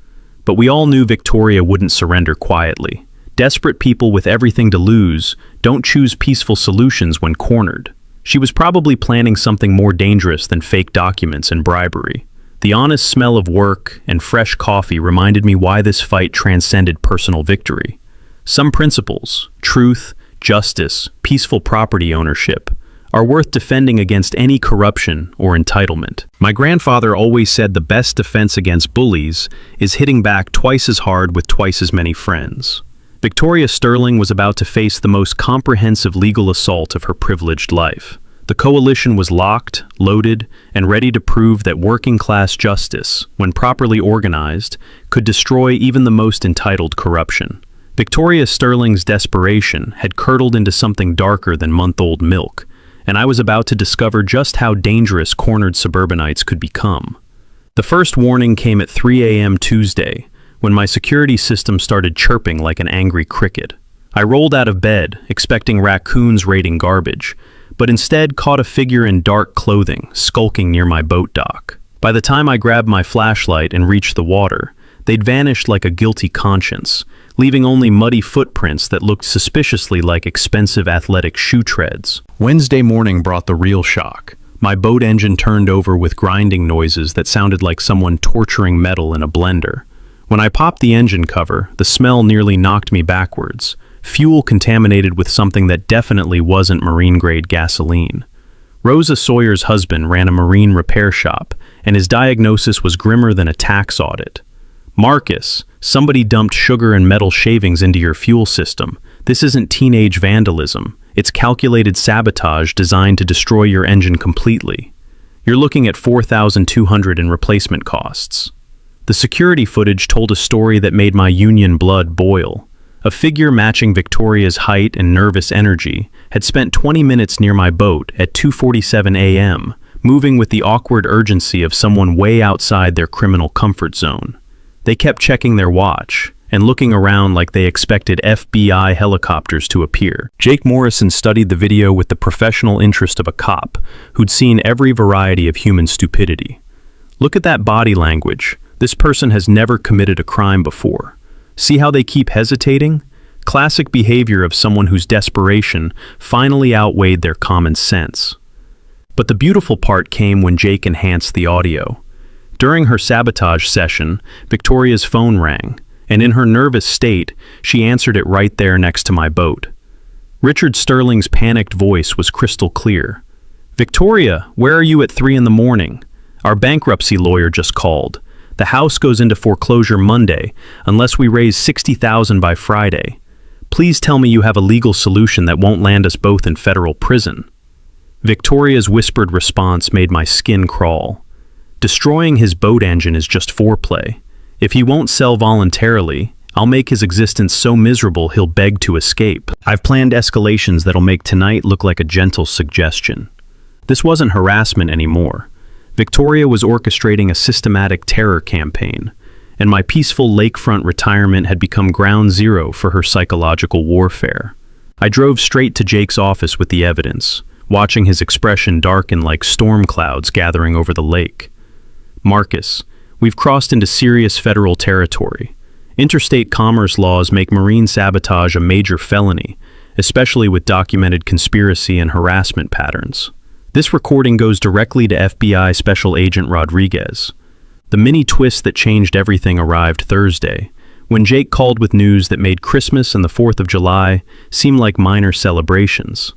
But we all knew Victoria wouldn't surrender quietly. Desperate people with everything to lose don't choose peaceful solutions when cornered. She was probably planning something more dangerous than fake documents and bribery. The honest smell of work and fresh coffee reminded me why this fight transcended personal victory. Some principles, truth, justice, peaceful property ownership, are worth defending against any corruption or entitlement. My grandfather always said the best defense against bullies is hitting back twice as hard with twice as many friends. Victoria Sterling was about to face the most comprehensive legal assault of her privileged life. The coalition was locked, loaded, and ready to prove that working-class justice, when properly organized, could destroy even the most entitled corruption. Victoria Sterling's desperation had curdled into something darker than month-old milk, and I was about to discover just how dangerous cornered suburbanites could become. The first warning came at 3 a.m. Tuesday, when my security system started chirping like an angry cricket. I rolled out of bed, expecting raccoons raiding garbage, but instead caught a figure in dark clothing, skulking near my boat dock. By the time I grabbed my flashlight and reached the water, they'd vanished like a guilty conscience, leaving only muddy footprints that looked suspiciously like expensive athletic shoe treads. Wednesday morning brought the real shock. My boat engine turned over with grinding noises that sounded like someone torturing metal in a blender. When I popped the engine cover, the smell nearly knocked me backwards. Fuel contaminated with something that definitely wasn't marine-grade gasoline. Rosa Sawyer's husband ran a marine repair shop, and his diagnosis was grimmer than a tax audit. "Marcus, somebody dumped sugar and metal shavings into your fuel system. This isn't teenage vandalism. It's calculated sabotage designed to destroy your engine completely. You're looking at $4,200 in replacement costs." The security footage told a story that made my union blood boil. a figure matching Victoria's height and nervous energy, had spent 20 minutes near my boat at 2:47 a.m., moving with the awkward urgency of someone way outside their criminal comfort zone. They kept checking their watch and looking around like they expected FBI helicopters to appear. Jake Morrison studied the video with the professional interest of a cop who'd seen every variety of human stupidity. Look at that body language. This person has never committed a crime before. See how they keep hesitating? Classic behavior of someone whose desperation finally outweighed their common sense. But the beautiful part came when Jake enhanced the audio. During her sabotage session, Victoria's phone rang, and in her nervous state, she answered it right there next to my boat. Richard Sterling's panicked voice was crystal clear. "Victoria, where are you at 3 in the morning? Our bankruptcy lawyer just called. The house goes into foreclosure Monday, unless we raise $60,000 by Friday. Please tell me you have a legal solution that won't land us both in federal prison." Victoria's whispered response made my skin crawl. Destroying his boat engine is just foreplay. If he won't sell voluntarily, I'll make his existence so miserable he'll beg to escape. I've planned escalations that'll make tonight look like a gentle suggestion. This wasn't harassment anymore. Victoria was orchestrating a systematic terror campaign, and my peaceful lakefront retirement had become ground zero for her psychological warfare. I drove straight to Jake's office with the evidence, watching his expression darken like storm clouds gathering over the lake. "Marcus, we've crossed into serious federal territory. Interstate commerce laws make marine sabotage a major felony, especially with documented conspiracy and harassment patterns. This recording goes directly to FBI Special Agent Rodriguez. The mini twist that changed everything arrived Thursday, when Jake called with news that made Christmas and the 4th of July seem like minor celebrations.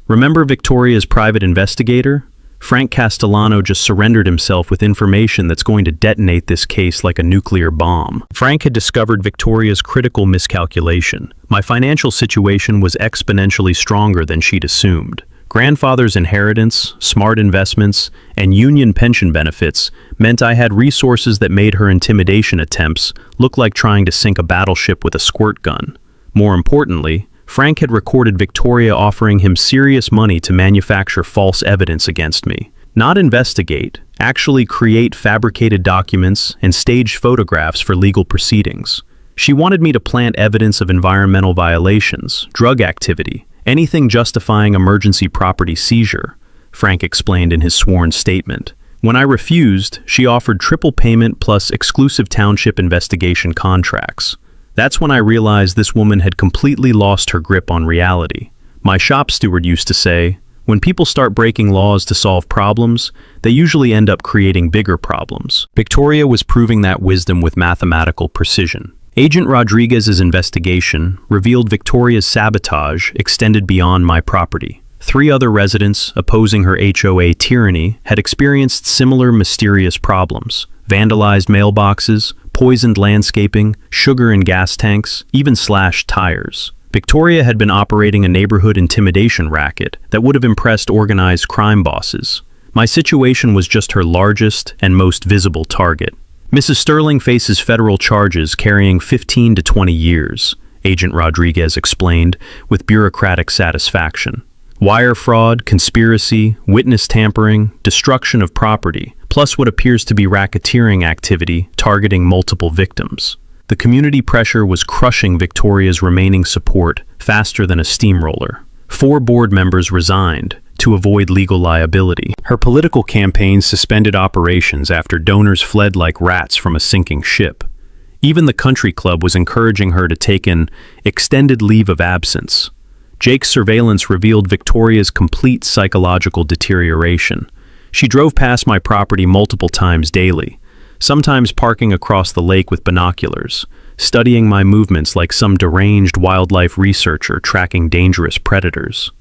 Remember Victoria's private investigator? Frank Castellano just surrendered himself with information that's going to detonate this case like a nuclear bomb. Frank had discovered Victoria's critical miscalculation. My financial situation was exponentially stronger than she'd assumed. Grandfather's inheritance, smart investments, and union pension benefits meant I had resources that made her intimidation attempts look like trying to sink a battleship with a squirt gun. More importantly, Frank had recorded Victoria offering him serious money to manufacture false evidence against me. Not investigate, actually create fabricated documents and stage photographs for legal proceedings. She wanted me to plant evidence of environmental violations, drug activity, anything justifying emergency property seizure, Frank explained in his sworn statement. When I refused, she offered triple payment plus exclusive township investigation contracts. That's when I realized this woman had completely lost her grip on reality. My shop steward used to say, when people start breaking laws to solve problems, they usually end up creating bigger problems. Victoria was proving that wisdom with mathematical precision. Agent Rodriguez's investigation revealed Victoria's sabotage extended beyond my property. 3 other residents opposing her HOA tyranny had experienced similar mysterious problems: vandalized mailboxes, poisoned landscaping, sugar and gas tanks, even slashed tires. Victoria had been operating a neighborhood intimidation racket that would have impressed organized crime bosses. My situation was just her largest and most visible target. Mrs. Sterling faces federal charges carrying 15 to 20 years, Agent Rodriguez explained with bureaucratic satisfaction. Wire fraud, conspiracy, witness tampering, destruction of property, plus what appears to be racketeering activity targeting multiple victims. The community pressure was crushing Victoria's remaining support faster than a steamroller. 4 board members resigned to avoid legal liability. Her political campaign suspended operations after donors fled like rats from a sinking ship. Even the country club was encouraging her to take an extended leave of absence. Jake's surveillance revealed Victoria's complete psychological deterioration. She drove past my property multiple times daily, sometimes parking across the lake with binoculars, studying my movements like some deranged wildlife researcher tracking dangerous predators.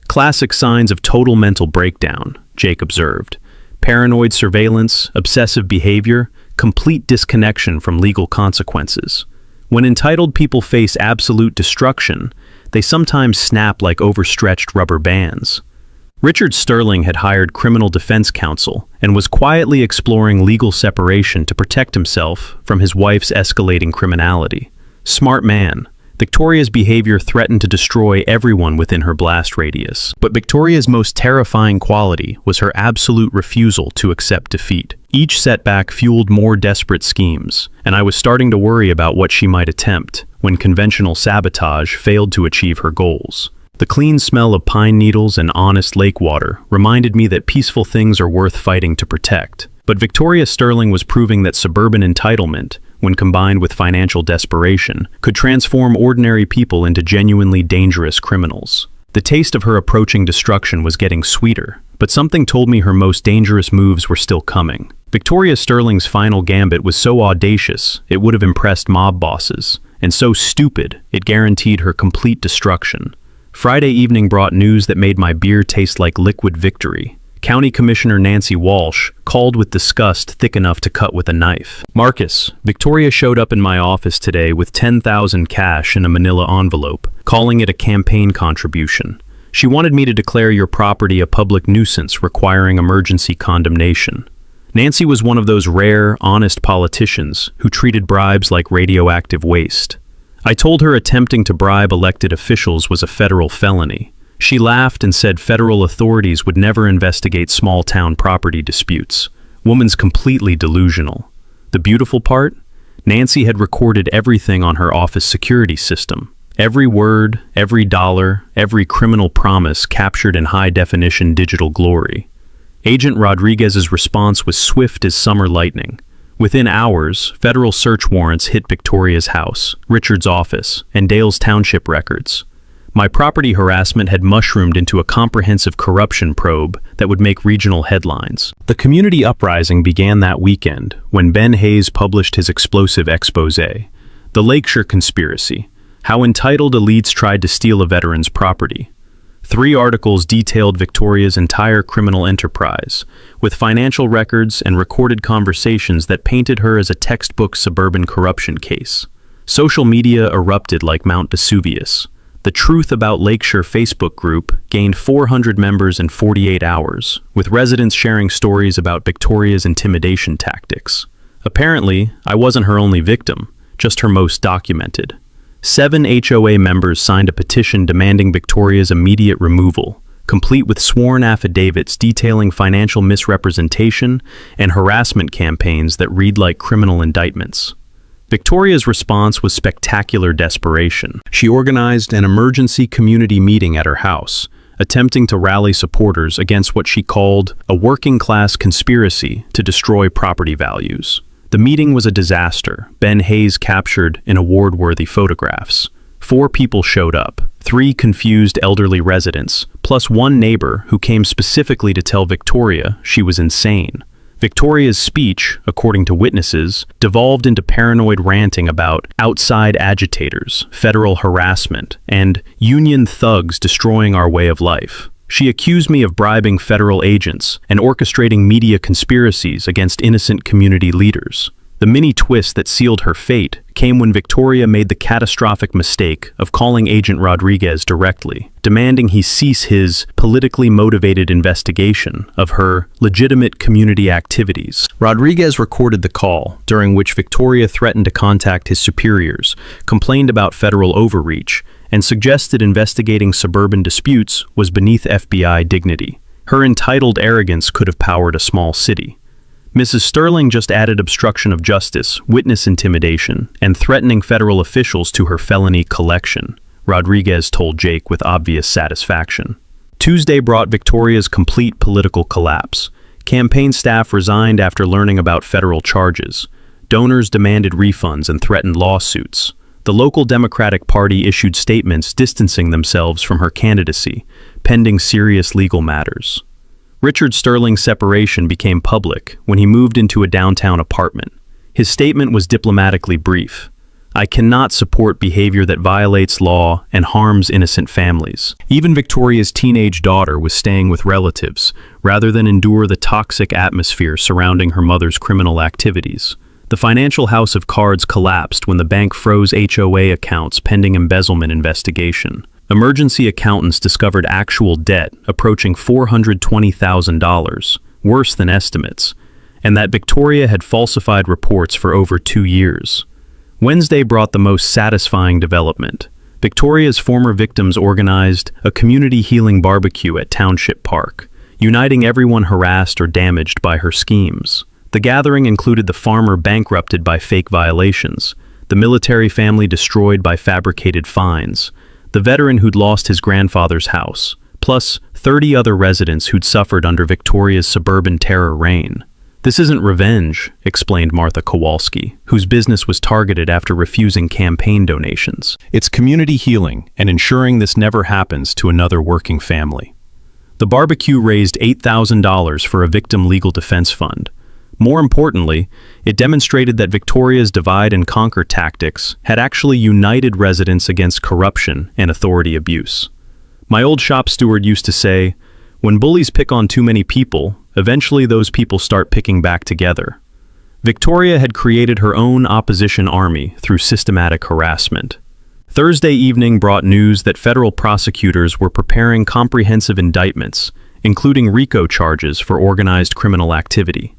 Classic signs of total mental breakdown, Jake observed. Paranoid surveillance, obsessive behavior, complete disconnection from legal consequences. When entitled people face absolute destruction, they sometimes snap like overstretched rubber bands. Richard Sterling had hired criminal defense counsel and was quietly exploring legal separation to protect himself from his wife's escalating criminality. Smart man, Victoria's behavior threatened to destroy everyone within her blast radius. But Victoria's most terrifying quality was her absolute refusal to accept defeat. Each setback fueled more desperate schemes, and I was starting to worry about what she might attempt when conventional sabotage failed to achieve her goals. The clean smell of pine needles and honest lake water reminded me that peaceful things are worth fighting to protect. But Victoria Sterling was proving that suburban entitlement, when combined with financial desperation, could transform ordinary people into genuinely dangerous criminals. The taste of her approaching destruction was getting sweeter, but something told me her most dangerous moves were still coming. Victoria Sterling's final gambit was so audacious it would have impressed mob bosses, and so stupid it guaranteed her complete destruction. Friday evening brought news that made my beer taste like liquid victory. County Commissioner Nancy Walsh called with disgust thick enough to cut with a knife. Marcus, Victoria showed up in my office today with $10,000 cash in a manila envelope, calling it a campaign contribution. She wanted me to declare your property a public nuisance requiring emergency condemnation. Nancy was one of those rare, honest politicians who treated bribes like radioactive waste. I told her attempting to bribe elected officials was a federal felony. She laughed and said federal authorities would never investigate small-town property disputes. Woman's completely delusional. The beautiful part? Nancy had recorded everything on her office security system. Every word, every dollar, every criminal promise captured in high-definition digital glory. Agent Rodriguez's response was swift as summer lightning. Within hours, federal search warrants hit Victoria's house, Richard's office, and Dale's township records. My property harassment had mushroomed into a comprehensive corruption probe that would make regional headlines. The community uprising began that weekend when Ben Hayes published his explosive exposé, The Lakeshore Conspiracy, How Entitled Elites Tried to Steal a Veteran's Property. 3 articles detailed Victoria's entire criminal enterprise, with financial records and recorded conversations that painted her as a textbook suburban corruption case. Social media erupted like Mount Vesuvius. The Truth About Lakeshore Facebook group gained 400 members in 48 hours, with residents sharing stories about Victoria's intimidation tactics. Apparently, I wasn't her only victim, just her most documented. 7 HOA members signed a petition demanding Victoria's immediate removal, complete with sworn affidavits detailing financial misrepresentation and harassment campaigns that read like criminal indictments. Victoria's response was spectacular desperation. She organized an emergency community meeting at her house, attempting to rally supporters against what she called a working-class conspiracy to destroy property values. The meeting was a disaster. Ben Hayes captured in award-worthy photographs. 4 people showed up, 3 confused elderly residents, plus 1 neighbor who came specifically to tell Victoria she was insane. Victoria's speech, according to witnesses, devolved into paranoid ranting about outside agitators, federal harassment, and union thugs destroying our way of life. She accused me of bribing federal agents and orchestrating media conspiracies against innocent community leaders. The mini twist that sealed her fate came when Victoria made the catastrophic mistake of calling Agent Rodriguez directly, demanding he cease his politically motivated investigation of her legitimate community activities. Rodriguez recorded the call, during which Victoria threatened to contact his superiors, complained about federal overreach, and suggested investigating suburban disputes was beneath FBI dignity. Her entitled arrogance could have powered a small city. Mrs. Sterling just added obstruction of justice, witness intimidation, and threatening federal officials to her felony collection, Rodriguez told Jake with obvious satisfaction. Tuesday brought Victoria's complete political collapse. Campaign staff resigned after learning about federal charges. Donors demanded refunds and threatened lawsuits. The local Democratic Party issued statements distancing themselves from her candidacy, pending serious legal matters. Richard Sterling's separation became public when he moved into a downtown apartment. His statement was diplomatically brief. I cannot support behavior that violates law and harms innocent families. Even Victoria's teenage daughter was staying with relatives, rather than endure the toxic atmosphere surrounding her mother's criminal activities. The financial house of cards collapsed when the bank froze HOA accounts pending embezzlement investigation. Emergency accountants discovered actual debt approaching $420,000, worse than estimates, and that Victoria had falsified reports for over 2 years. Wednesday brought the most satisfying development. Victoria's former victims organized a community healing barbecue at Township Park, uniting everyone harassed or damaged by her schemes. The gathering included the farmer bankrupted by fake violations, the military family destroyed by fabricated fines, the veteran who'd lost his grandfather's house, plus 30 other residents who'd suffered under Victoria's suburban terror reign. "This isn't revenge," explained Martha Kowalski, whose business was targeted after refusing campaign donations. "It's community healing and ensuring this never happens to another working family." The barbecue raised $8,000 for a victim legal defense fund. More importantly, it demonstrated that Victoria's divide-and-conquer tactics had actually united residents against corruption and authority abuse. My old shop steward used to say, "When bullies pick on too many people, eventually those people start picking back together." Victoria had created her own opposition army through systematic harassment. Thursday evening brought news that federal prosecutors were preparing comprehensive indictments, including RICO charges for organized criminal activity.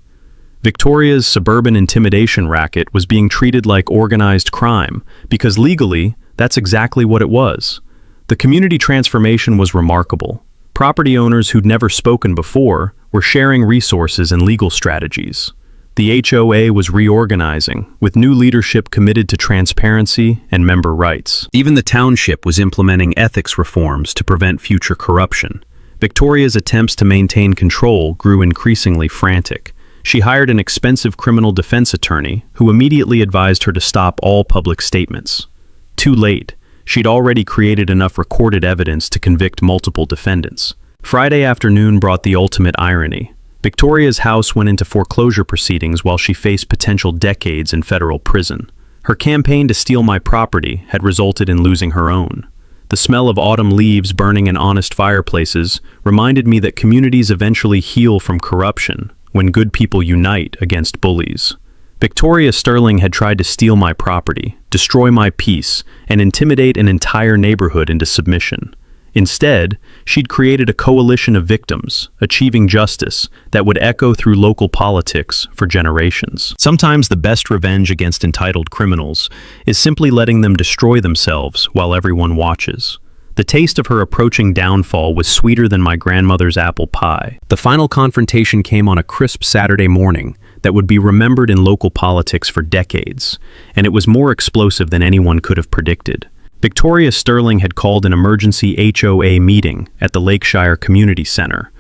Victoria's suburban intimidation racket was being treated like organized crime because legally, that's exactly what it was. The community transformation was remarkable. Property owners who'd never spoken before were sharing resources and legal strategies. The HOA was reorganizing, with new leadership committed to transparency and member rights. Even the township was implementing ethics reforms to prevent future corruption. Victoria's attempts to maintain control grew increasingly frantic. She hired an expensive criminal defense attorney who immediately advised her to stop all public statements. Too late. She'd already created enough recorded evidence to convict multiple defendants. Friday afternoon brought the ultimate irony. Victoria's house went into foreclosure proceedings while she faced potential decades in federal prison. Her campaign to steal my property had resulted in losing her own. The smell of autumn leaves burning in honest fireplaces reminded me that communities eventually heal from corruption when good people unite against bullies. Victoria Sterling had tried to steal my property, destroy my peace, and intimidate an entire neighborhood into submission. Instead, she'd created a coalition of victims, achieving justice that would echo through local politics for generations. Sometimes the best revenge against entitled criminals is simply letting them destroy themselves while everyone watches. The taste of her approaching downfall was sweeter than my grandmother's apple pie. The final confrontation came on a crisp Saturday morning that would be remembered in local politics for decades, and it was more explosive than anyone could have predicted. Victoria Sterling had called an emergency HOA meeting at the Lakeshire Community Center,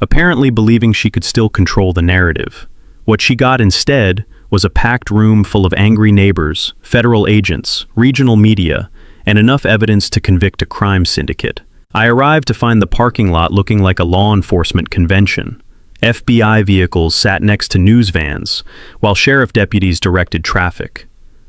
apparently believing she could still control the narrative. What she got instead was a packed room full of angry neighbors, federal agents, regional media, and enough evidence to convict a crime syndicate. I arrived to find the parking lot looking like a law enforcement convention. FBI vehicles sat next to news vans, while sheriff deputies directed traffic.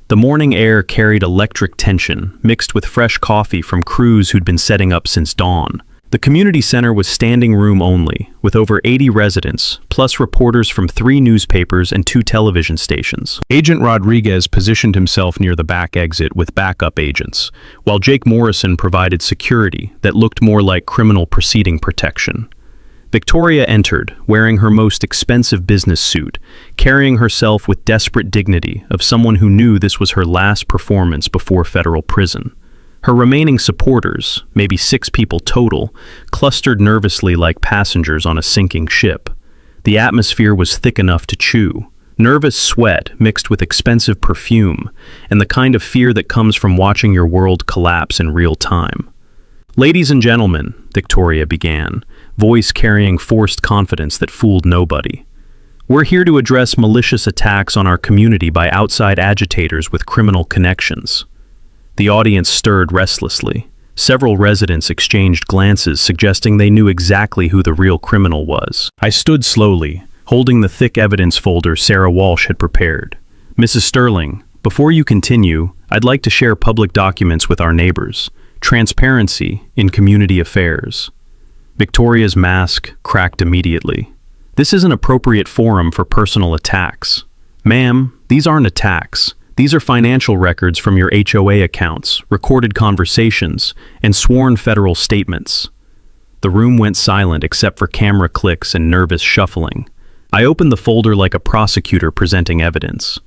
The morning air carried electric tension, mixed with fresh coffee from crews who'd been setting up since dawn. The community center was standing room only, with over 80 residents, plus reporters from 3 newspapers and 2 television stations. Agent Rodriguez positioned himself near the back exit with backup agents, while Jake Morrison provided security that looked more like criminal proceeding protection. Victoria entered, wearing her most expensive business suit, carrying herself with desperate dignity of someone who knew this was her last performance before federal prison. Her remaining supporters, maybe 6 people total, clustered nervously like passengers on a sinking ship. The atmosphere was thick enough to chew. Nervous sweat mixed with expensive perfume, and the kind of fear that comes from watching your world collapse in real time. "Ladies and gentlemen," Victoria began, voice carrying forced confidence that fooled nobody. "We're here to address malicious attacks on our community by outside agitators with criminal connections." The audience stirred restlessly. Several residents exchanged glances suggesting they knew exactly who the real criminal was. I stood slowly, holding the thick evidence folder Sarah Walsh had prepared. "Mrs. Sterling, before you continue, I'd like to share public documents with our neighbors. Transparency in community affairs." Victoria's mask cracked immediately. "This is an appropriate forum for personal attacks." "Ma'am, these aren't attacks. These are financial records from your HOA accounts, recorded conversations, and sworn federal statements." The room went silent except for camera clicks and nervous shuffling. I opened the folder like a prosecutor presenting evidence.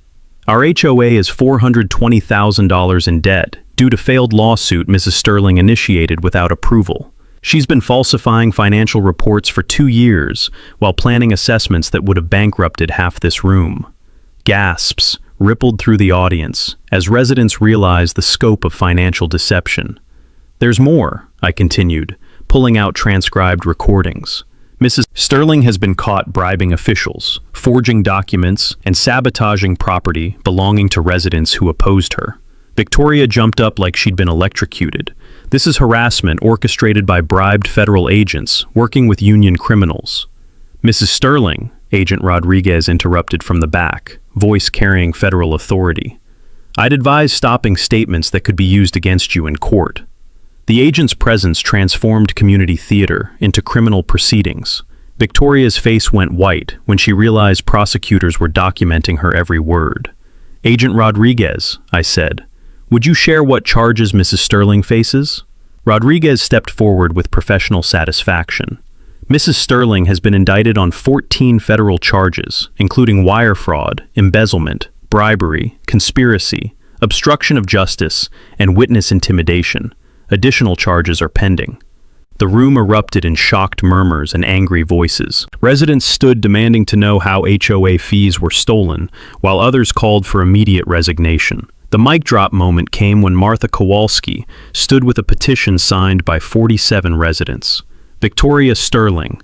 Our HOA is $420,000 in debt due to failed lawsuit Mrs. Sterling initiated without approval. She's been falsifying financial reports for 2 years while planning assessments that would have bankrupted half this room. Gasps rippled through the audience as residents realized the scope of financial deception. There's more, I continued, pulling out transcribed recordings. Mrs. Sterling has been caught bribing officials, forging documents, and sabotaging property belonging to residents who opposed her. Victoria jumped up like she'd been electrocuted. This is harassment orchestrated by bribed federal agents working with union criminals. Mrs. Sterling, Agent Rodriguez interrupted from the back, voice carrying federal authority. I'd advise stopping statements that could be used against you in court. The agent's presence transformed community theater into criminal proceedings. Victoria's face went white when she realized prosecutors were documenting her every word. Agent Rodriguez, I said, would you share what charges Mrs. Sterling faces? Rodriguez stepped forward with professional satisfaction. Mrs. Sterling has been indicted on 14 federal charges, including wire fraud, embezzlement, bribery, conspiracy, obstruction of justice, and witness intimidation. Additional charges are pending. The room erupted in shocked murmurs and angry voices. Residents stood demanding to know how HOA fees were stolen, while others called for immediate resignation. The mic drop moment came when Martha Kowalski stood with a petition signed by 47 residents. Victoria Sterling,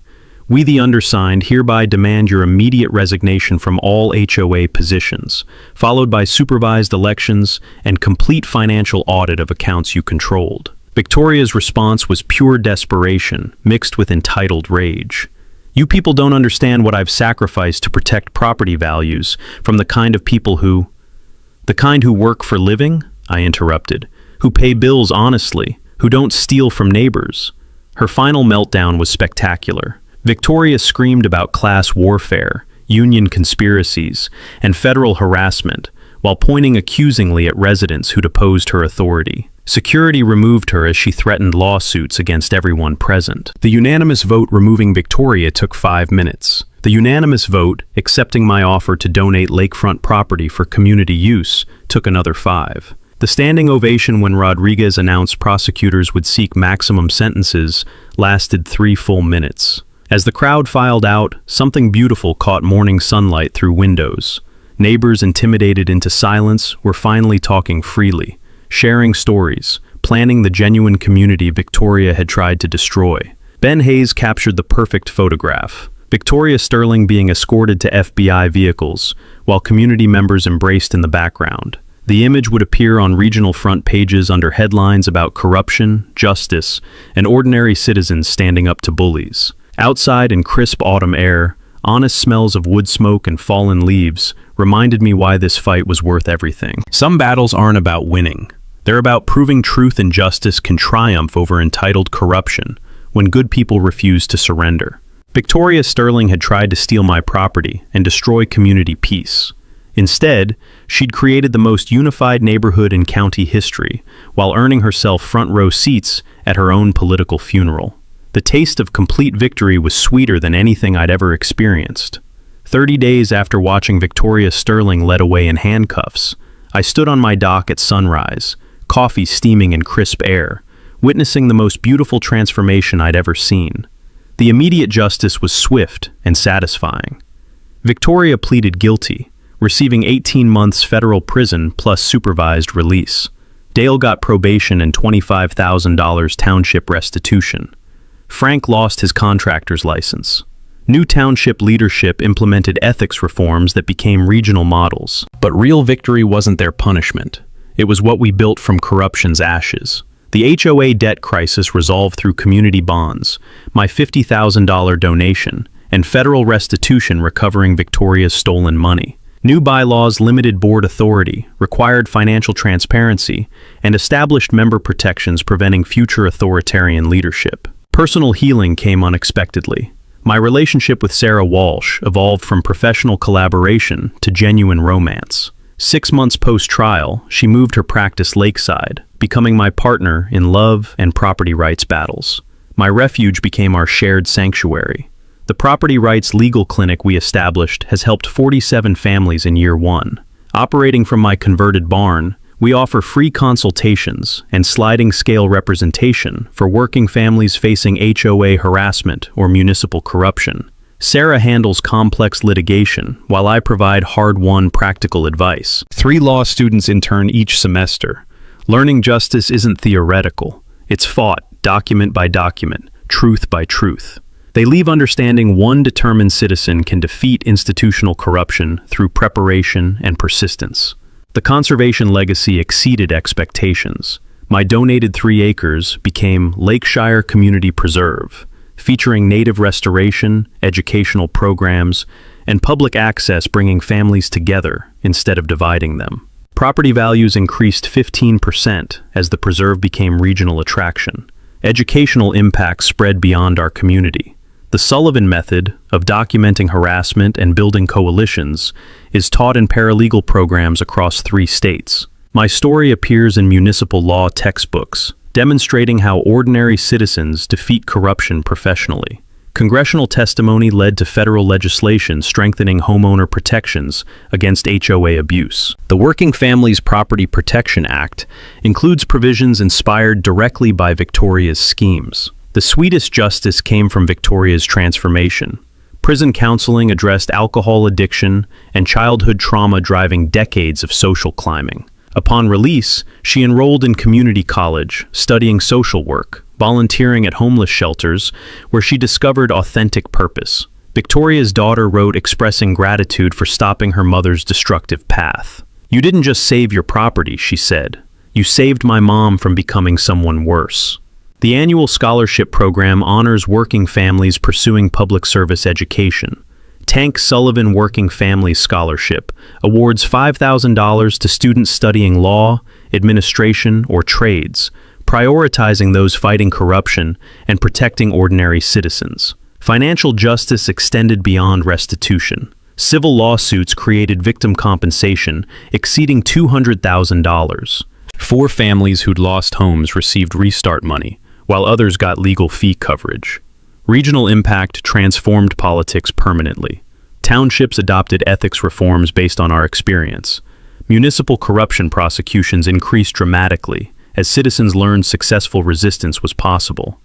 we the undersigned hereby demand your immediate resignation from all HOA positions, followed by supervised elections and complete financial audit of accounts you controlled. Victoria's response was pure desperation, mixed with entitled rage. You people don't understand what I've sacrificed to protect property values from the kind of people who... The kind who work for living? I interrupted. Who pay bills honestly, who don't steal from neighbors. Her final meltdown was spectacular. Victoria screamed about class warfare, union conspiracies, and federal harassment, while pointing accusingly at residents who'd opposed her authority. Security removed her as she threatened lawsuits against everyone present. The unanimous vote removing Victoria took 5 minutes. The unanimous vote, accepting my offer to donate lakefront property for community use, took another 5. The standing ovation when Rodriguez announced prosecutors would seek maximum sentences lasted 3 full minutes. As the crowd filed out, something beautiful caught morning sunlight through windows. Neighbors intimidated into silence were finally talking freely, sharing stories, planning the genuine community Victoria had tried to destroy. Ben Hayes captured the perfect photograph. Victoria Sterling being escorted to FBI vehicles, while community members embraced in the background. The image would appear on regional front pages under headlines about corruption, justice, and ordinary citizens standing up to bullies. Outside in crisp autumn air, honest smells of wood smoke and fallen leaves reminded me why this fight was worth everything. Some battles aren't about winning. They're about proving truth and justice can triumph over entitled corruption when good people refuse to surrender. Victoria Sterling had tried to steal my property and destroy community peace. Instead, she'd created the most unified neighborhood in county history, while earning herself front-row seats at her own political funeral. The taste of complete victory was sweeter than anything I'd ever experienced. 30 days after watching Victoria Sterling led away in handcuffs, I stood on my dock at sunrise, coffee steaming in crisp air, witnessing the most beautiful transformation I'd ever seen. The immediate justice was swift and satisfying. Victoria pleaded guilty, receiving 18 months federal prison plus supervised release. Dale got probation and $25,000 township restitution. Frank lost his contractor's license. New township leadership implemented ethics reforms that became regional models. But real victory wasn't their punishment. It was what we built from corruption's ashes. The HOA debt crisis resolved through community bonds, my $50,000 donation, and federal restitution recovering Victoria's stolen money. New bylaws limited board authority, required financial transparency, and established member protections preventing future authoritarian leadership. Personal healing came unexpectedly. My relationship with Sarah Walsh evolved from professional collaboration to genuine romance. 6 months post-trial, she moved her practice lakeside, becoming my partner in love and property rights battles. My refuge became our shared sanctuary. The property rights legal clinic we established has helped 47 families in year 1. Operating from my converted barn, we offer free consultations and sliding scale representation for working families facing HOA harassment or municipal corruption. Sarah handles complex litigation, while I provide hard-won practical advice. 3 law students intern each semester. Learning justice isn't theoretical. It's fought, document by document, truth by truth. They leave understanding one determined citizen can defeat institutional corruption through preparation and persistence. The conservation legacy exceeded expectations. My donated 3 acres became Lakeshire Community Preserve, featuring native restoration, educational programs, and public access bringing families together instead of dividing them. Property values increased 15% as the preserve became regional attraction. Educational impacts spread beyond our community. The Sullivan method of documenting harassment and building coalitions is taught in paralegal programs across 3 states. My story appears in municipal law textbooks, demonstrating how ordinary citizens defeat corruption professionally. Congressional testimony led to federal legislation strengthening homeowner protections against HOA abuse. The Working Families Property Protection Act includes provisions inspired directly by Victoria's schemes. The sweetest justice came from Victoria's transformation. Prison counseling addressed alcohol addiction and childhood trauma driving decades of social climbing. Upon release, she enrolled in community college, studying social work, volunteering at homeless shelters, where she discovered authentic purpose. Victoria's daughter wrote expressing gratitude for stopping her mother's destructive path. "You didn't just save your property," she said. "You saved my mom from becoming someone worse." The annual scholarship program honors working families pursuing public service education. Tank Sullivan Working Families Scholarship awards $5,000 to students studying law, administration, or trades, prioritizing those fighting corruption and protecting ordinary citizens. Financial justice extended beyond restitution. Civil lawsuits created victim compensation exceeding $200,000. 4 families who'd lost homes received restart money, while others got legal fee coverage. Regional impact transformed politics permanently. Townships adopted ethics reforms based on our experience. Municipal corruption prosecutions increased dramatically as citizens learned successful resistance was possible.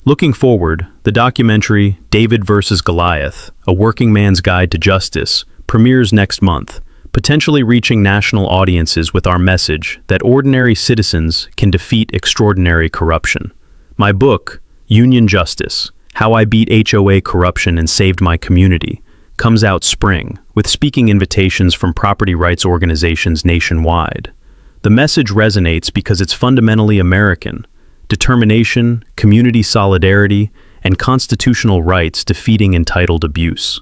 Looking forward, the documentary David vs. Goliath, A Working Man's Guide to Justice, premieres next month, potentially reaching national audiences with our message that ordinary citizens can defeat extraordinary corruption. My book, Union Justice: How I Beat HOA Corruption and Saved My Community, comes out spring, with speaking invitations from property rights organizations nationwide. The message resonates because it's fundamentally American: determination, community solidarity, and constitutional rights defeating entitled abuse.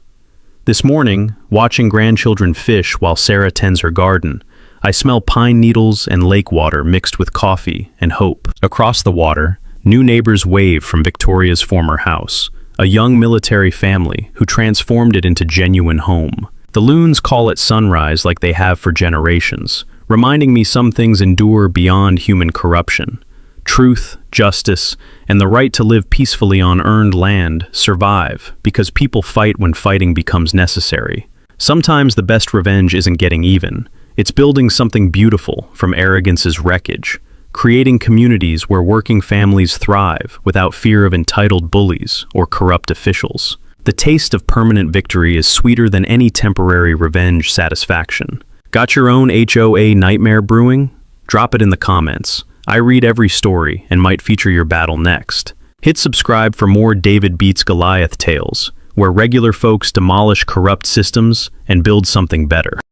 This morning, watching grandchildren fish while Sarah tends her garden, I smell pine needles and lake water mixed with coffee and hope. Across the water, new neighbors wave from Victoria's former house, a young military family who transformed it into genuine home. The loons call it sunrise like they have for generations, reminding me some things endure beyond human corruption. Truth, justice, and the right to live peacefully on earned land survive because people fight when fighting becomes necessary. Sometimes the best revenge isn't getting even. It's building something beautiful from arrogance's wreckage, creating communities where working families thrive without fear of entitled bullies or corrupt officials. The taste of permanent victory is sweeter than any temporary revenge satisfaction. Got your own HOA nightmare brewing? Drop it in the comments. I read every story and might feature your battle next. Hit subscribe for more David Beats Goliath tales, where regular folks demolish corrupt systems and build something better.